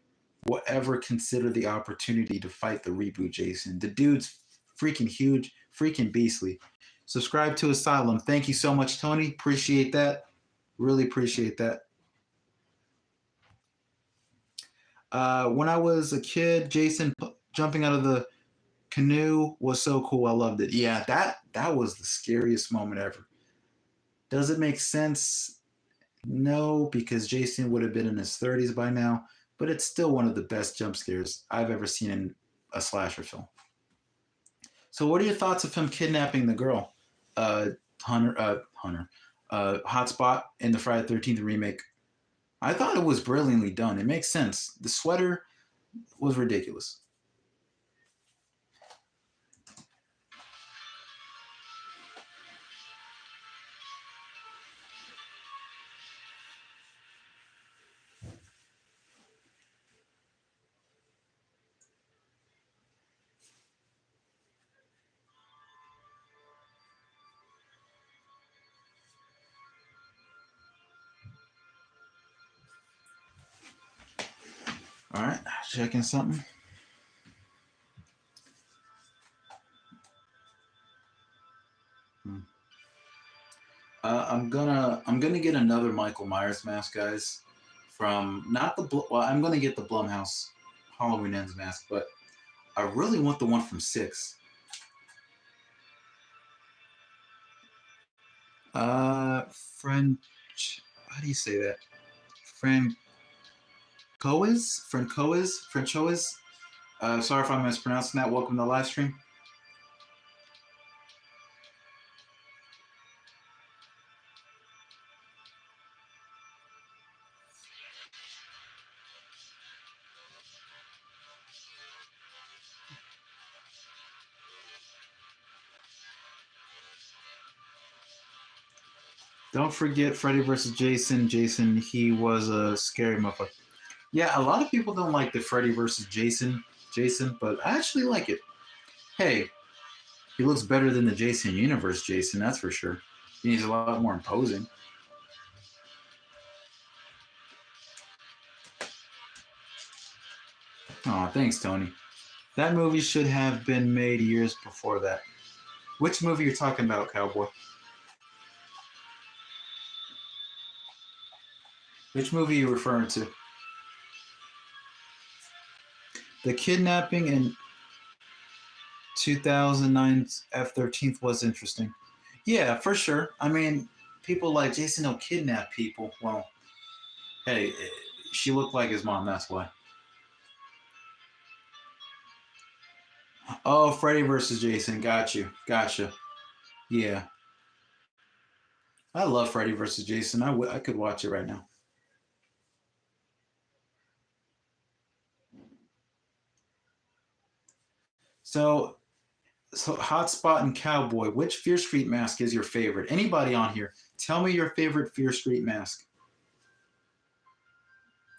will ever consider the opportunity to fight the reboot Jason. The dude's freaking huge, freaking beastly. Subscribe to Asylum. Thank you so much, Tony. Appreciate that. Really appreciate that. When I was a kid, Jason jumping out of the canoe was so cool. I loved it. Yeah, that was the scariest moment ever. Does it make sense? No, because Jason would have been in his 30s by now, but it's still one of the best jump scares I've ever seen in a slasher film. So, what are your thoughts of him kidnapping the girl, uh, Hunter, Hotspot in the Friday the 13th remake? I thought it was brilliantly done. It makes sense. The sweater was ridiculous. All right, checking something. I'm I'm gonna get another Michael Myers mask, guys. From not the well, I'm gonna get the Blumhouse Halloween Ends mask, but I really want the one from Six. French. How do you say that? Francois? Francois? Sorry if I'm mispronouncing that. Welcome to the live stream. Don't forget Freddy versus Jason. Jason, he was a scary motherfucker. Yeah, a lot of people don't like the Freddy versus Jason, but I actually like it. Hey, he looks better than the Jason Universe Jason, that's for sure. He's a lot more imposing. Oh, thanks, Tony. That movie should have been made years before that. Which movie you're talking about, Cowboy? Which movie are you referring to? The kidnapping in 2009's F-13 was interesting. Yeah, for sure. I mean, people like Jason will kidnap people. Well, hey, she looked like his mom, that's why. Oh, Freddy versus Jason. Got you. Gotcha. Yeah. I love Freddy versus Jason. I could watch it right now. So, so Hotspot and Cowboy, which Fear Street mask is your favorite? Anybody on here? Tell me your favorite Fear Street mask.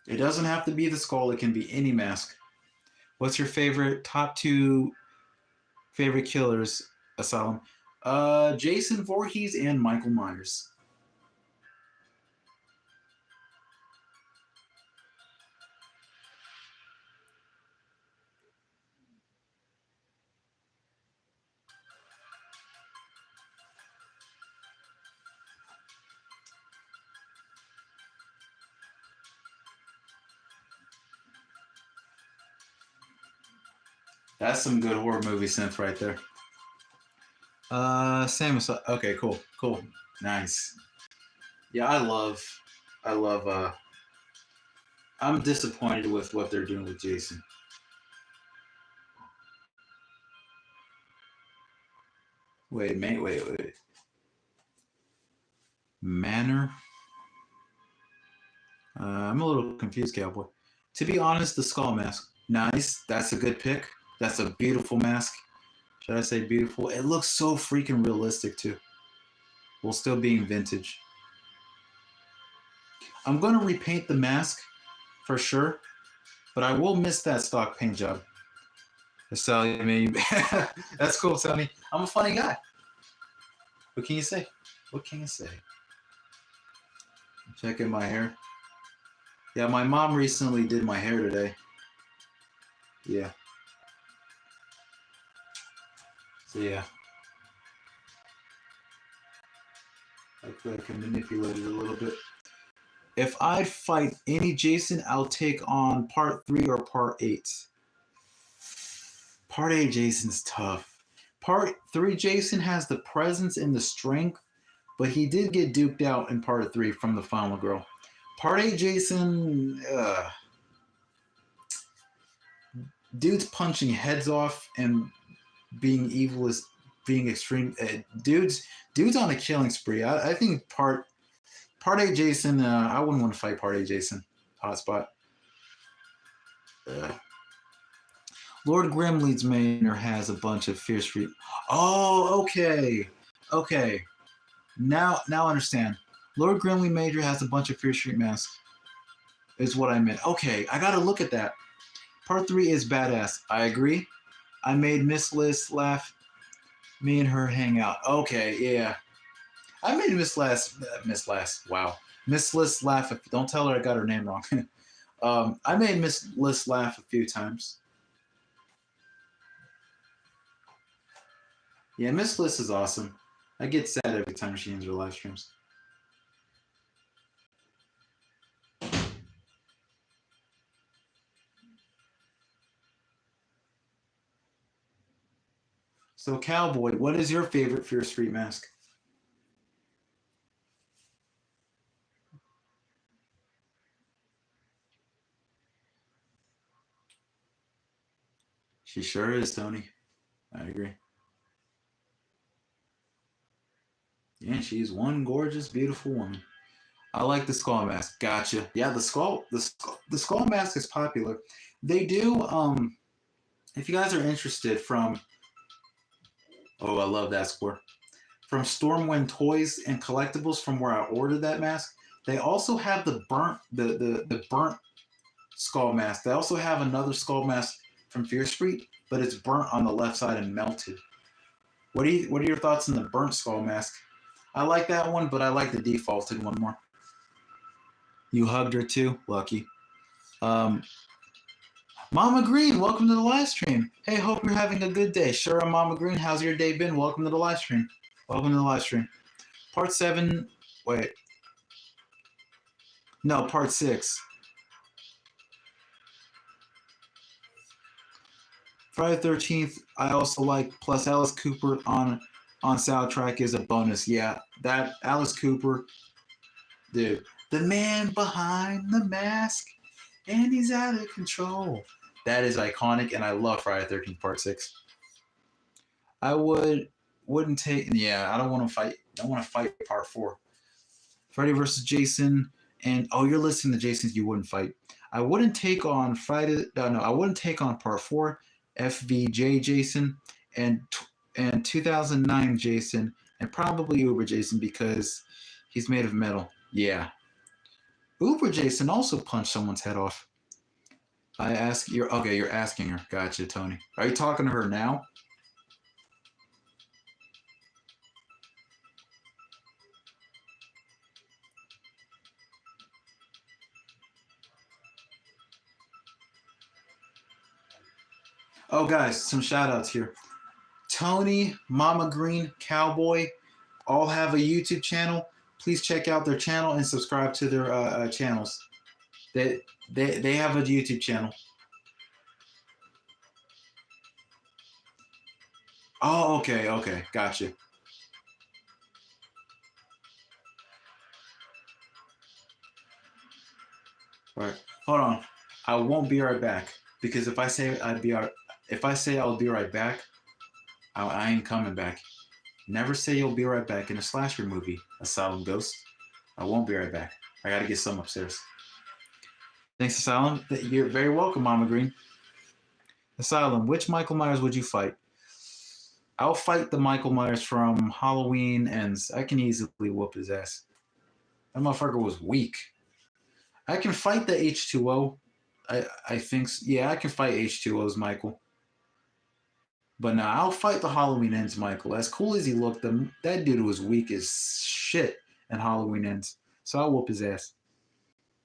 It doesn't have to be the skull. It can be any mask. What's your favorite top two favorite killers? Asylum. Jason Voorhees and Michael Myers. That's some good horror movie synth right there. Samus. Okay, cool, nice. Yeah, I love. I'm disappointed with what they're doing with Jason. Wait. Manor. I'm a little confused, Cowboy. To be honest, the skull mask. Nice. That's a good pick. That's a beautiful mask. Should I say beautiful? It looks so freaking realistic too. While still being vintage. I'm gonna repaint the mask for sure, but I will miss that stock paint job. So I mean, that's cool, Sonny. I'm a funny guy. What can you say? What can you say? Checking my hair. Yeah, my mom recently did my hair today. Yeah. So yeah, hopefully I can manipulate it a little bit. If I'd fight any Jason, I'll take on part 3 or part 8. Part 8 Jason's tough. Part 3 Jason has the presence and the strength, but he did get duped out in part 3 from the final girl. Part 8 Jason, dude's punching heads off and being evil is being extreme. Dude's on a killing spree. I think part 8 Jason, I wouldn't want to fight part 8 Jason. Hotspot. Lord Grimlead's Manor has a bunch of Fear Street. Oh, okay. Now I understand. Lord Grimlead Major has a bunch of Fear Street masks. Is what I meant. Okay, I gotta look at that. Part 3 is badass. I agree. I made Miss Liz laugh. Me and her hang out. Okay, yeah. I made Miss Liz laugh. Don't tell her I got her name wrong. I made Miss Liz laugh a few times. Yeah, Miss Liz is awesome. I get sad every time she ends her live streams. So, Cowboy, what is your favorite Fear Street mask? She sure is, Tony. I agree. Yeah, she's one gorgeous, beautiful woman. I like the skull mask. Gotcha. Yeah, the skull mask is popular. They do. If you guys are interested, from I love that score. From Stormwind Toys and Collectibles, from where I ordered that mask, they also have the burnt skull mask. They also have another skull mask from Fear Street, but it's burnt on the left side and melted. What are your thoughts on the burnt skull mask? I like that one, but I like the defaulted one more. You hugged her too? Lucky. Um, Mama Green, welcome to the live stream. Hey, hope you're having a good day. Sure, I'm Mama Green. How's your day been? Welcome to the live stream. Welcome to the live stream. Part 7. Wait. No, part 6. Friday the 13th, I also like, plus Alice Cooper on soundtrack is a bonus. Yeah, that Alice Cooper, dude. The man behind the mask, and he's out of control. That is iconic, and I love Friday the 13th Part 6. I wouldn't take. Yeah, I don't want to fight. I want to fight Part 4. Freddy versus Jason, and you're listening to Jason's. You wouldn't fight. I wouldn't take on Friday. No, I wouldn't take on Part 4, FVJ Jason, and 2009 Jason, and probably Uber Jason because he's made of metal. Yeah, Uber Jason also punched someone's head off. I ask you're okay. You're asking her. Gotcha, Tony. Are you talking to her now? Oh, guys, some shout outs here. Tony, Mama Green, Cowboy, all have a YouTube channel. Please check out their channel and subscribe to their channels. They have a YouTube channel. Oh, okay, gotcha. All right, hold on. I won't be right back because if I say I'll be right back, I ain't coming back. Never say you'll be right back in a slasher movie, Asylum Ghost. I won't be right back. I gotta get some upstairs. Thanks, Asylum. You're very welcome, Mama Green. Asylum, which Michael Myers would you fight? I'll fight the Michael Myers from Halloween Ends. I can easily whoop his ass. That motherfucker was weak. I can fight the H2O. I think, yeah, I can fight H2O's Michael. But now I'll fight the Halloween Ends Michael. As cool as he looked, that dude was weak as shit in Halloween Ends. So I'll whoop his ass.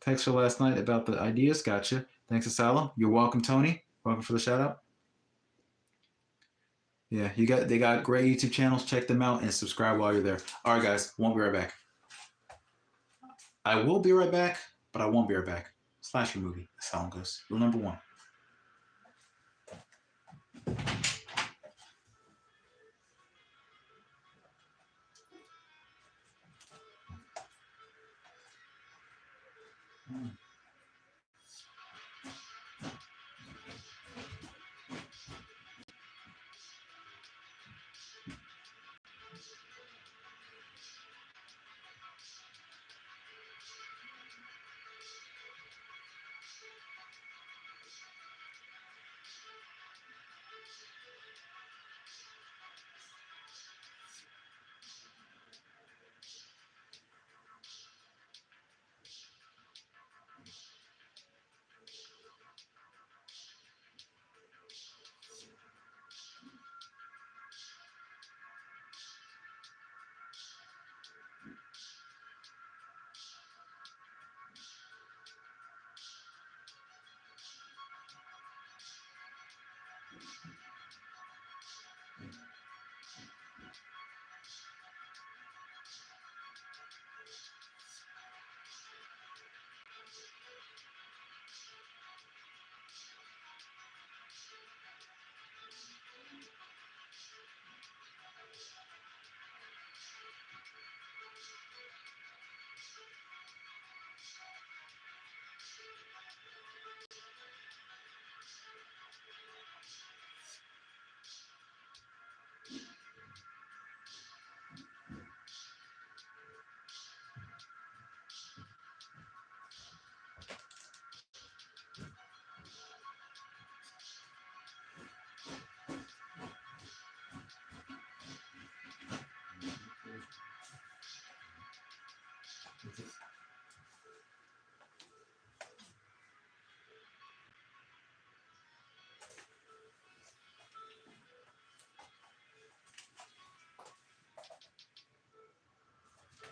Text for last night about the ideas. Gotcha. Thanks, Asylum. You're welcome, Tony. Welcome for the shout out. Yeah, they got great YouTube channels. Check them out and subscribe while you're there. All right, guys, won't be right back. I will be right back, but I won't be right back. Slasher movie, Asylum Ghost, rule number 1.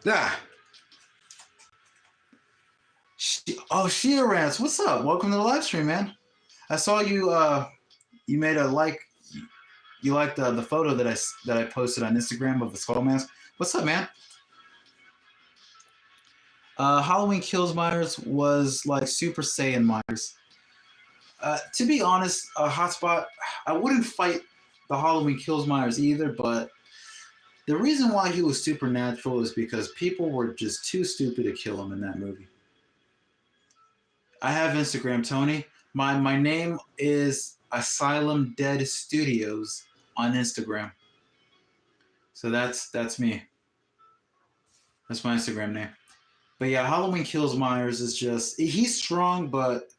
Ah. Shia Rants, what's up? Welcome to the live stream, man. I saw you. You made a like. You liked the photo that I posted on Instagram of the skull mask. What's up, man? Halloween Kills Myers was like Super Saiyan Myers. To be honest, Hotspot, I wouldn't fight the Halloween Kills Myers either, but the reason why he was supernatural is because people were just too stupid to kill him in that movie. I have Instagram, Tony. My name is Asylum Dead Studios on Instagram. So that's me. That's my Instagram name. But yeah, Halloween Kills Myers is just he's strong, but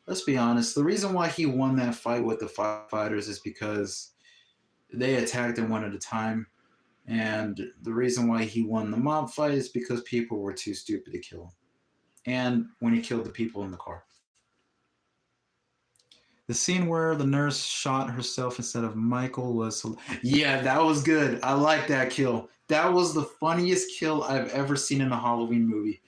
let's be honest. The reason why he won that fight with the firefighters is because they attacked him one at a time, and the reason why he won the mob fight is because people were too stupid to kill him, and when he killed the people in the car. The scene where the nurse shot herself instead of Michael was... Yeah, that was good. I like that kill. That was the funniest kill I've ever seen in a Halloween movie.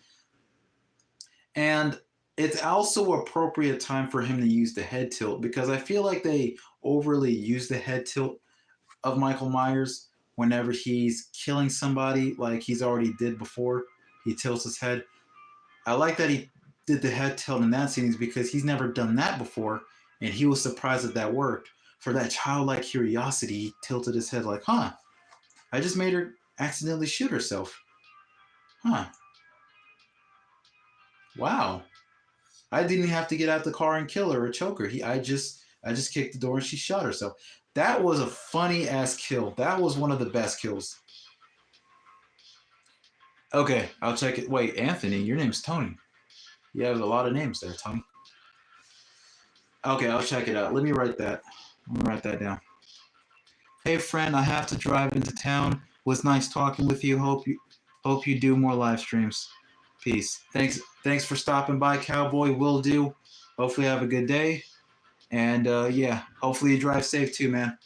And it's also appropriate time for him to use the head tilt because I feel like they overly use the head tilt of Michael Myers whenever he's killing somebody like he's already did before. He tilts his head. I like that he did the head tilt in that scene because he's never done that before. And he was surprised that worked. For that childlike curiosity, he tilted his head like, huh, I just made her accidentally shoot herself. Huh. Wow. I didn't have to get out the car and kill her or choke her. I just kicked the door and she shot herself. That was a funny ass kill. That was one of the best kills. Okay, I'll check it. Wait, Anthony, your name's Tony. You have a lot of names there, Tony. Okay, I'll check it out. Let me write that. Let me write that down. Hey friend, I have to drive into town. Was nice talking with you. Hope you do more live streams. Peace. Thanks for stopping by, Cowboy. Will do. Hopefully have a good day. And yeah, hopefully you drive safe too, man.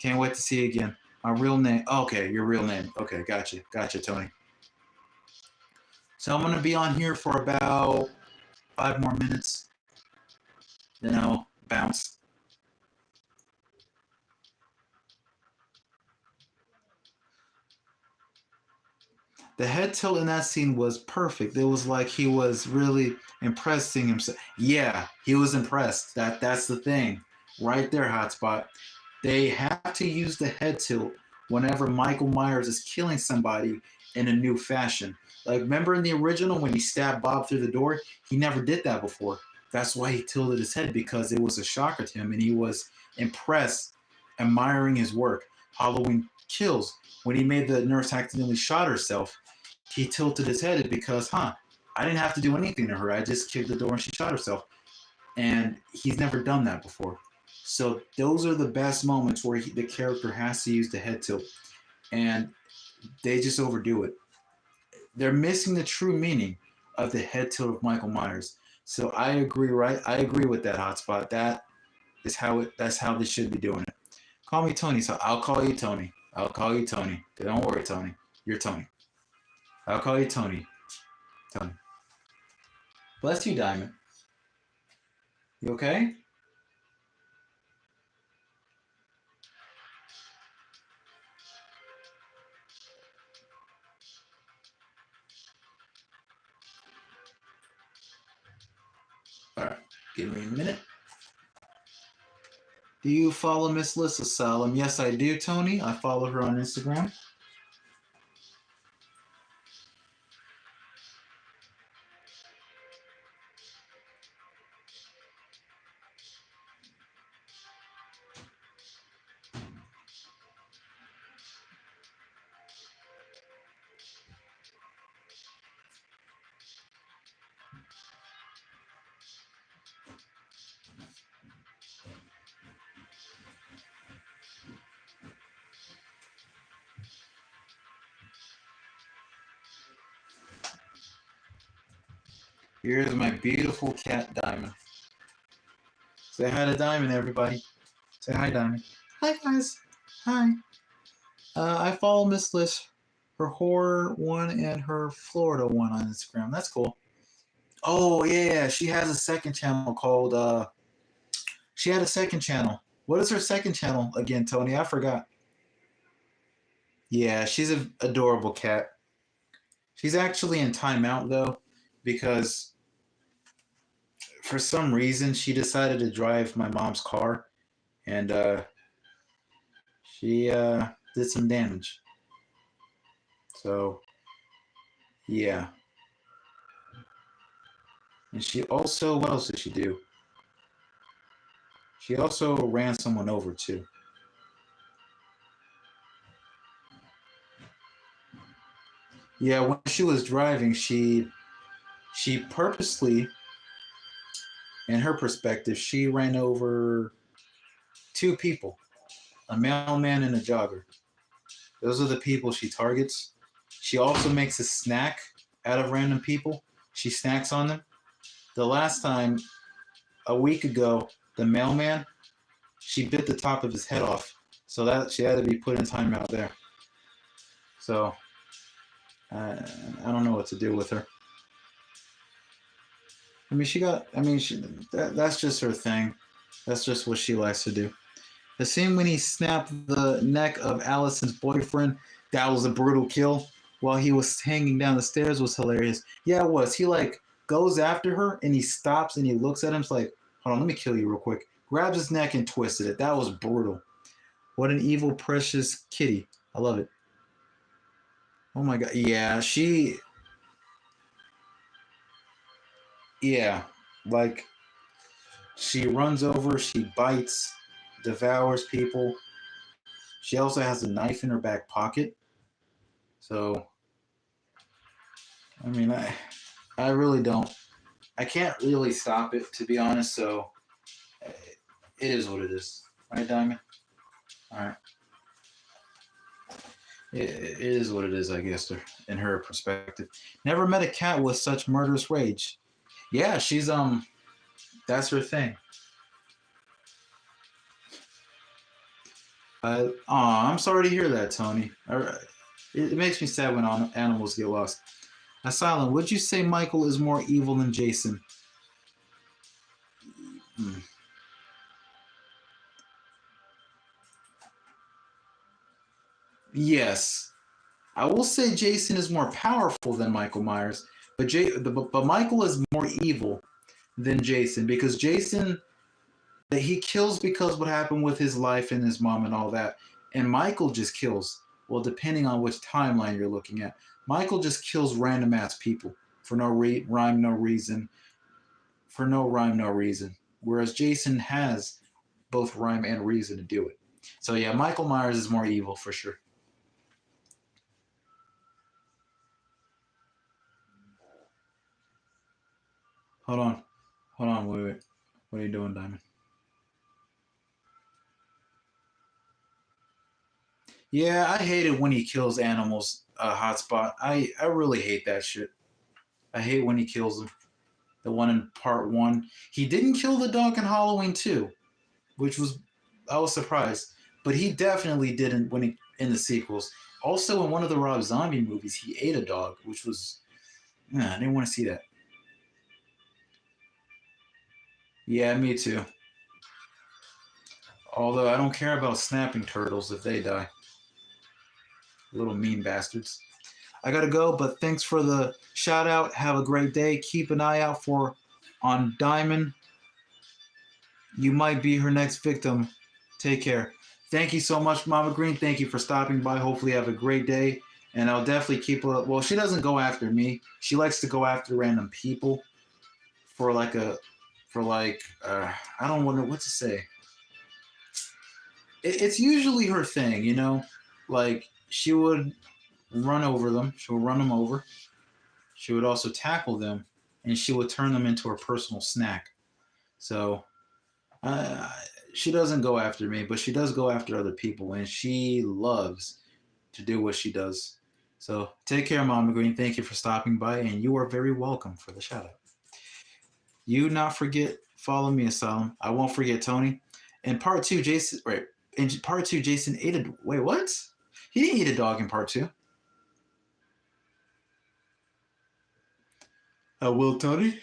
Can't wait to see you again. My real name. Okay, your real name. Okay, gotcha, Tony. So I'm gonna be on here for about 5 more minutes. Then I'll bounce. The head tilt in that scene was perfect. It was like he was really impressing himself. Yeah, he was impressed. That's the thing. Right there, Hotspot. They have to use the head tilt whenever Michael Myers is killing somebody in a new fashion. Like, remember in the original when he stabbed Bob through the door? He never did that before. That's why he tilted his head, because it was a shocker to him and he was impressed, admiring his work. Halloween Kills, when he made the nurse accidentally shot herself, he tilted his head because, I didn't have to do anything to her. I just kicked the door and she shot herself. And he's never done that before. So those are the best moments where the character has to use the head tilt. And they just overdo it. They're missing the true meaning of the head tilt of Michael Myers. So I agree, right? I agree with that, Hotspot. That's how they should be doing it. Call me Tony, so I'll call you Tony. I'll call you Tony. Don't worry, Tony. You're Tony. I'll call you Tony. Tony. Bless you, Diamond. You okay? All right. Give me a minute. Do you follow Miss Joshy Asylum? Yes, I do, Tony. I follow her on Instagram. Here's my beautiful cat, Diamond. Say hi to Diamond, everybody. Say hi, Diamond. Hi, guys. Hi. I follow Miss Liz. her horror one and her Florida one on Instagram. That's cool. Oh yeah, she has a second channel called. She had a second channel. What is her second channel again, Tony? I forgot. Yeah, she's an adorable cat. She's actually in timeout though, because for some reason she decided to drive my mom's car, and she did some damage. So yeah, and she also, what else did she do? She also ran someone over too. Yeah, when she was driving, she purposely, in her perspective, she ran over two people, a mailman and a jogger. Those are the people she targets. She also makes a snack out of random people. She snacks on them. The last time, a week ago, the mailman, she bit the top of his head off. So that she had to be put in timeout there. So I don't know what to do with her. I mean, she got. I mean, that's just her thing. That's just what she likes to do. The scene when he snapped the neck of Allison's boyfriend, that was a brutal kill. While he was hanging down the stairs was hilarious. Yeah, it was. He like goes after her and he stops and he looks at him. It's like, hold on, let me kill you real quick. Grabs his neck and twisted it. That was brutal. What an evil, precious kitty. I love it. Oh my god. Yeah, she. Yeah, like she runs over, she bites, devours people. She also has a knife in her back pocket. So, I mean, I really don't. I can't really stop it, to be honest. So, it is what it is. Right, Diamond? All right. It is what it is, I guess, in her perspective. Never met a cat with such murderous rage. Yeah, that's her thing. I'm sorry to hear that, Tony. It makes me sad when animals get lost. Asylum, would you say Michael is more evil than Jason? Hmm. Yes, I will say Jason is more powerful than Michael Myers, but Michael is more evil than Jason because Jason that he kills because what happened with his life and his mom and all that, and Michael just kills. Well, depending on which timeline you're looking at, Michael just kills random ass people for no rhyme, no reason, for no rhyme, no reason. Whereas Jason has both rhyme and reason to do it. So yeah, Michael Myers is more evil for sure. Hold on, hold on, wait. What are you doing, Diamond? Yeah, I hate it when he kills animals. Hotspot. I really hate that shit. I hate when he kills them. The one in part one. He didn't kill the dog in Halloween 2, which was I was surprised. But he definitely didn't when he in the sequels. Also in one of the Rob Zombie movies, he ate a dog, which was I didn't want to see that. Yeah, me too. Although I don't care about snapping turtles if they die. Little mean bastards. I gotta go, but thanks for the shout out. Have a great day. Keep an eye out for on Diamond. You might be her next victim. Take care. Thank you so much, Mama Green. Thank you for stopping by. Hopefully, you have a great day. And I'll definitely keep a. Well, she doesn't go after me. She likes to go after random people for like a, for like, I don't know what to say. It's usually her thing, you know? Like, she would run over them, she would run them over. She would also tackle them, and she would turn them into her personal snack. So uh, she doesn't go after me, but she does go after other people, and she loves to do what she does. So take care, Mama Green. Thank you for stopping by, and you are very welcome for the shout out. You not forget, follow me, Asylum. I won't forget Tony. In part two, Jason ate a wait, what? He didn't eat a dog in part two. Will Tony.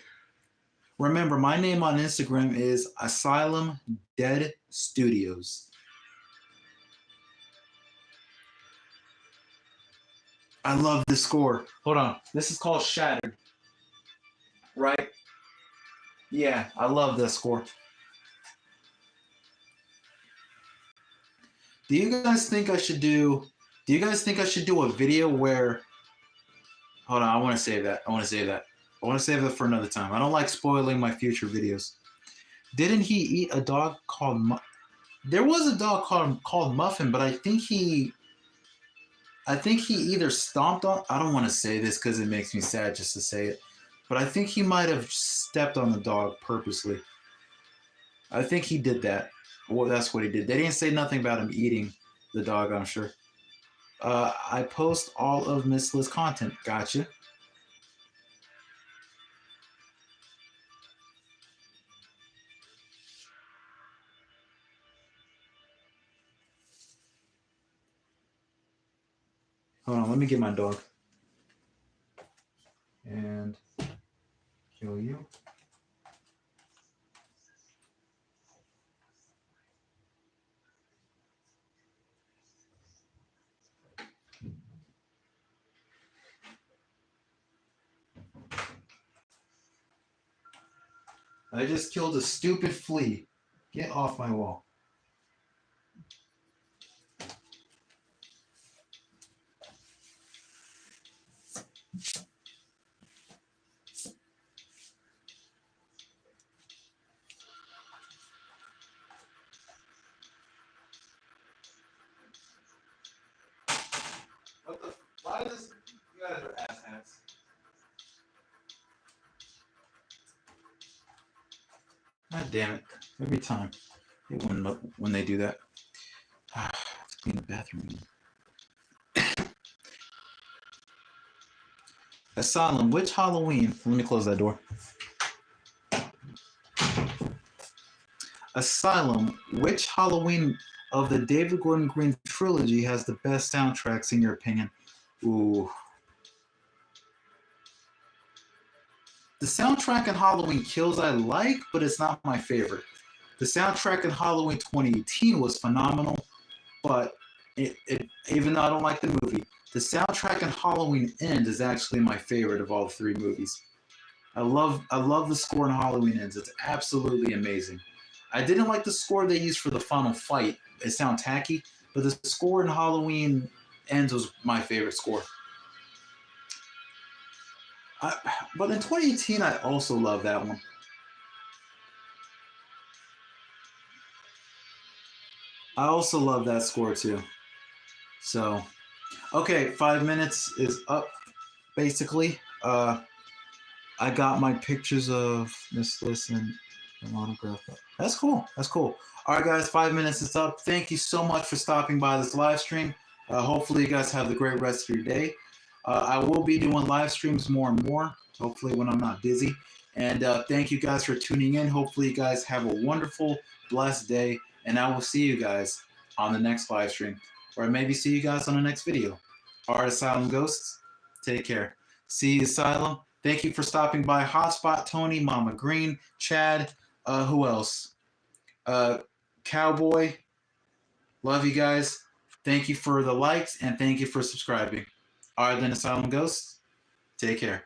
Remember, my name on Instagram is Asylum Dead Studios. I love this score. Hold on. This is called Shattered, right? Yeah, I love this score. Do you guys think I should do? Do you guys think I should do a video where? Hold on, I want to save that. I want to save that. I want to save that for another time. I don't like spoiling my future videos. Didn't he eat a dog called? There was a dog called Muffin, but I think he either stomped on. I don't want to say this because it makes me sad just to say it, but I think he might have stepped on the dog purposely. I think he did that. Well, that's what he did. They didn't say nothing about him eating the dog, I'm sure. I post all of Miss Liz content. Gotcha. Hold on, let me get my dog. And kill you. I just killed a stupid flea. Get off my wall. What the? Why does you guys are asshats? God damn it! Every time, when they do that. Let's clean the bathroom. Asylum, which Halloween? Let me close that door. Asylum, which Halloween of the David Gordon Green trilogy has the best soundtracks in your opinion? Ooh. The soundtrack in Halloween Kills I like, but it's not my favorite. The soundtrack in Halloween 2018 was phenomenal, but even though I don't like the movie, the soundtrack in Halloween Ends is actually my favorite of all three movies. I love the score in Halloween Ends. It's absolutely amazing. I didn't like the score they used for the final fight. It sounds tacky, but the score in Halloween Ends was my favorite score. But in 2018, I also love that one. I also love that score too. So, okay, 5 minutes is up. Basically, I got my pictures of Miss Listen and autograph. That's cool. That's cool. All right, guys, 5 minutes is up. Thank you so much for stopping by this live stream. Hopefully, you guys have the great rest of your day. I will be doing live streams more and more, hopefully when I'm not busy. And thank you guys for tuning in. Hopefully, you guys have a wonderful, blessed day. And I will see you guys on the next live stream. Or maybe see you guys on the next video. All right, Asylum Ghosts, take care. See you, Asylum. Thank you for stopping by. Hotspot, Tony, Mama Green, Chad, who else? Cowboy. Love you guys. Thank you for the likes and thank you for subscribing. All right, then, Asylum Ghosts, take care.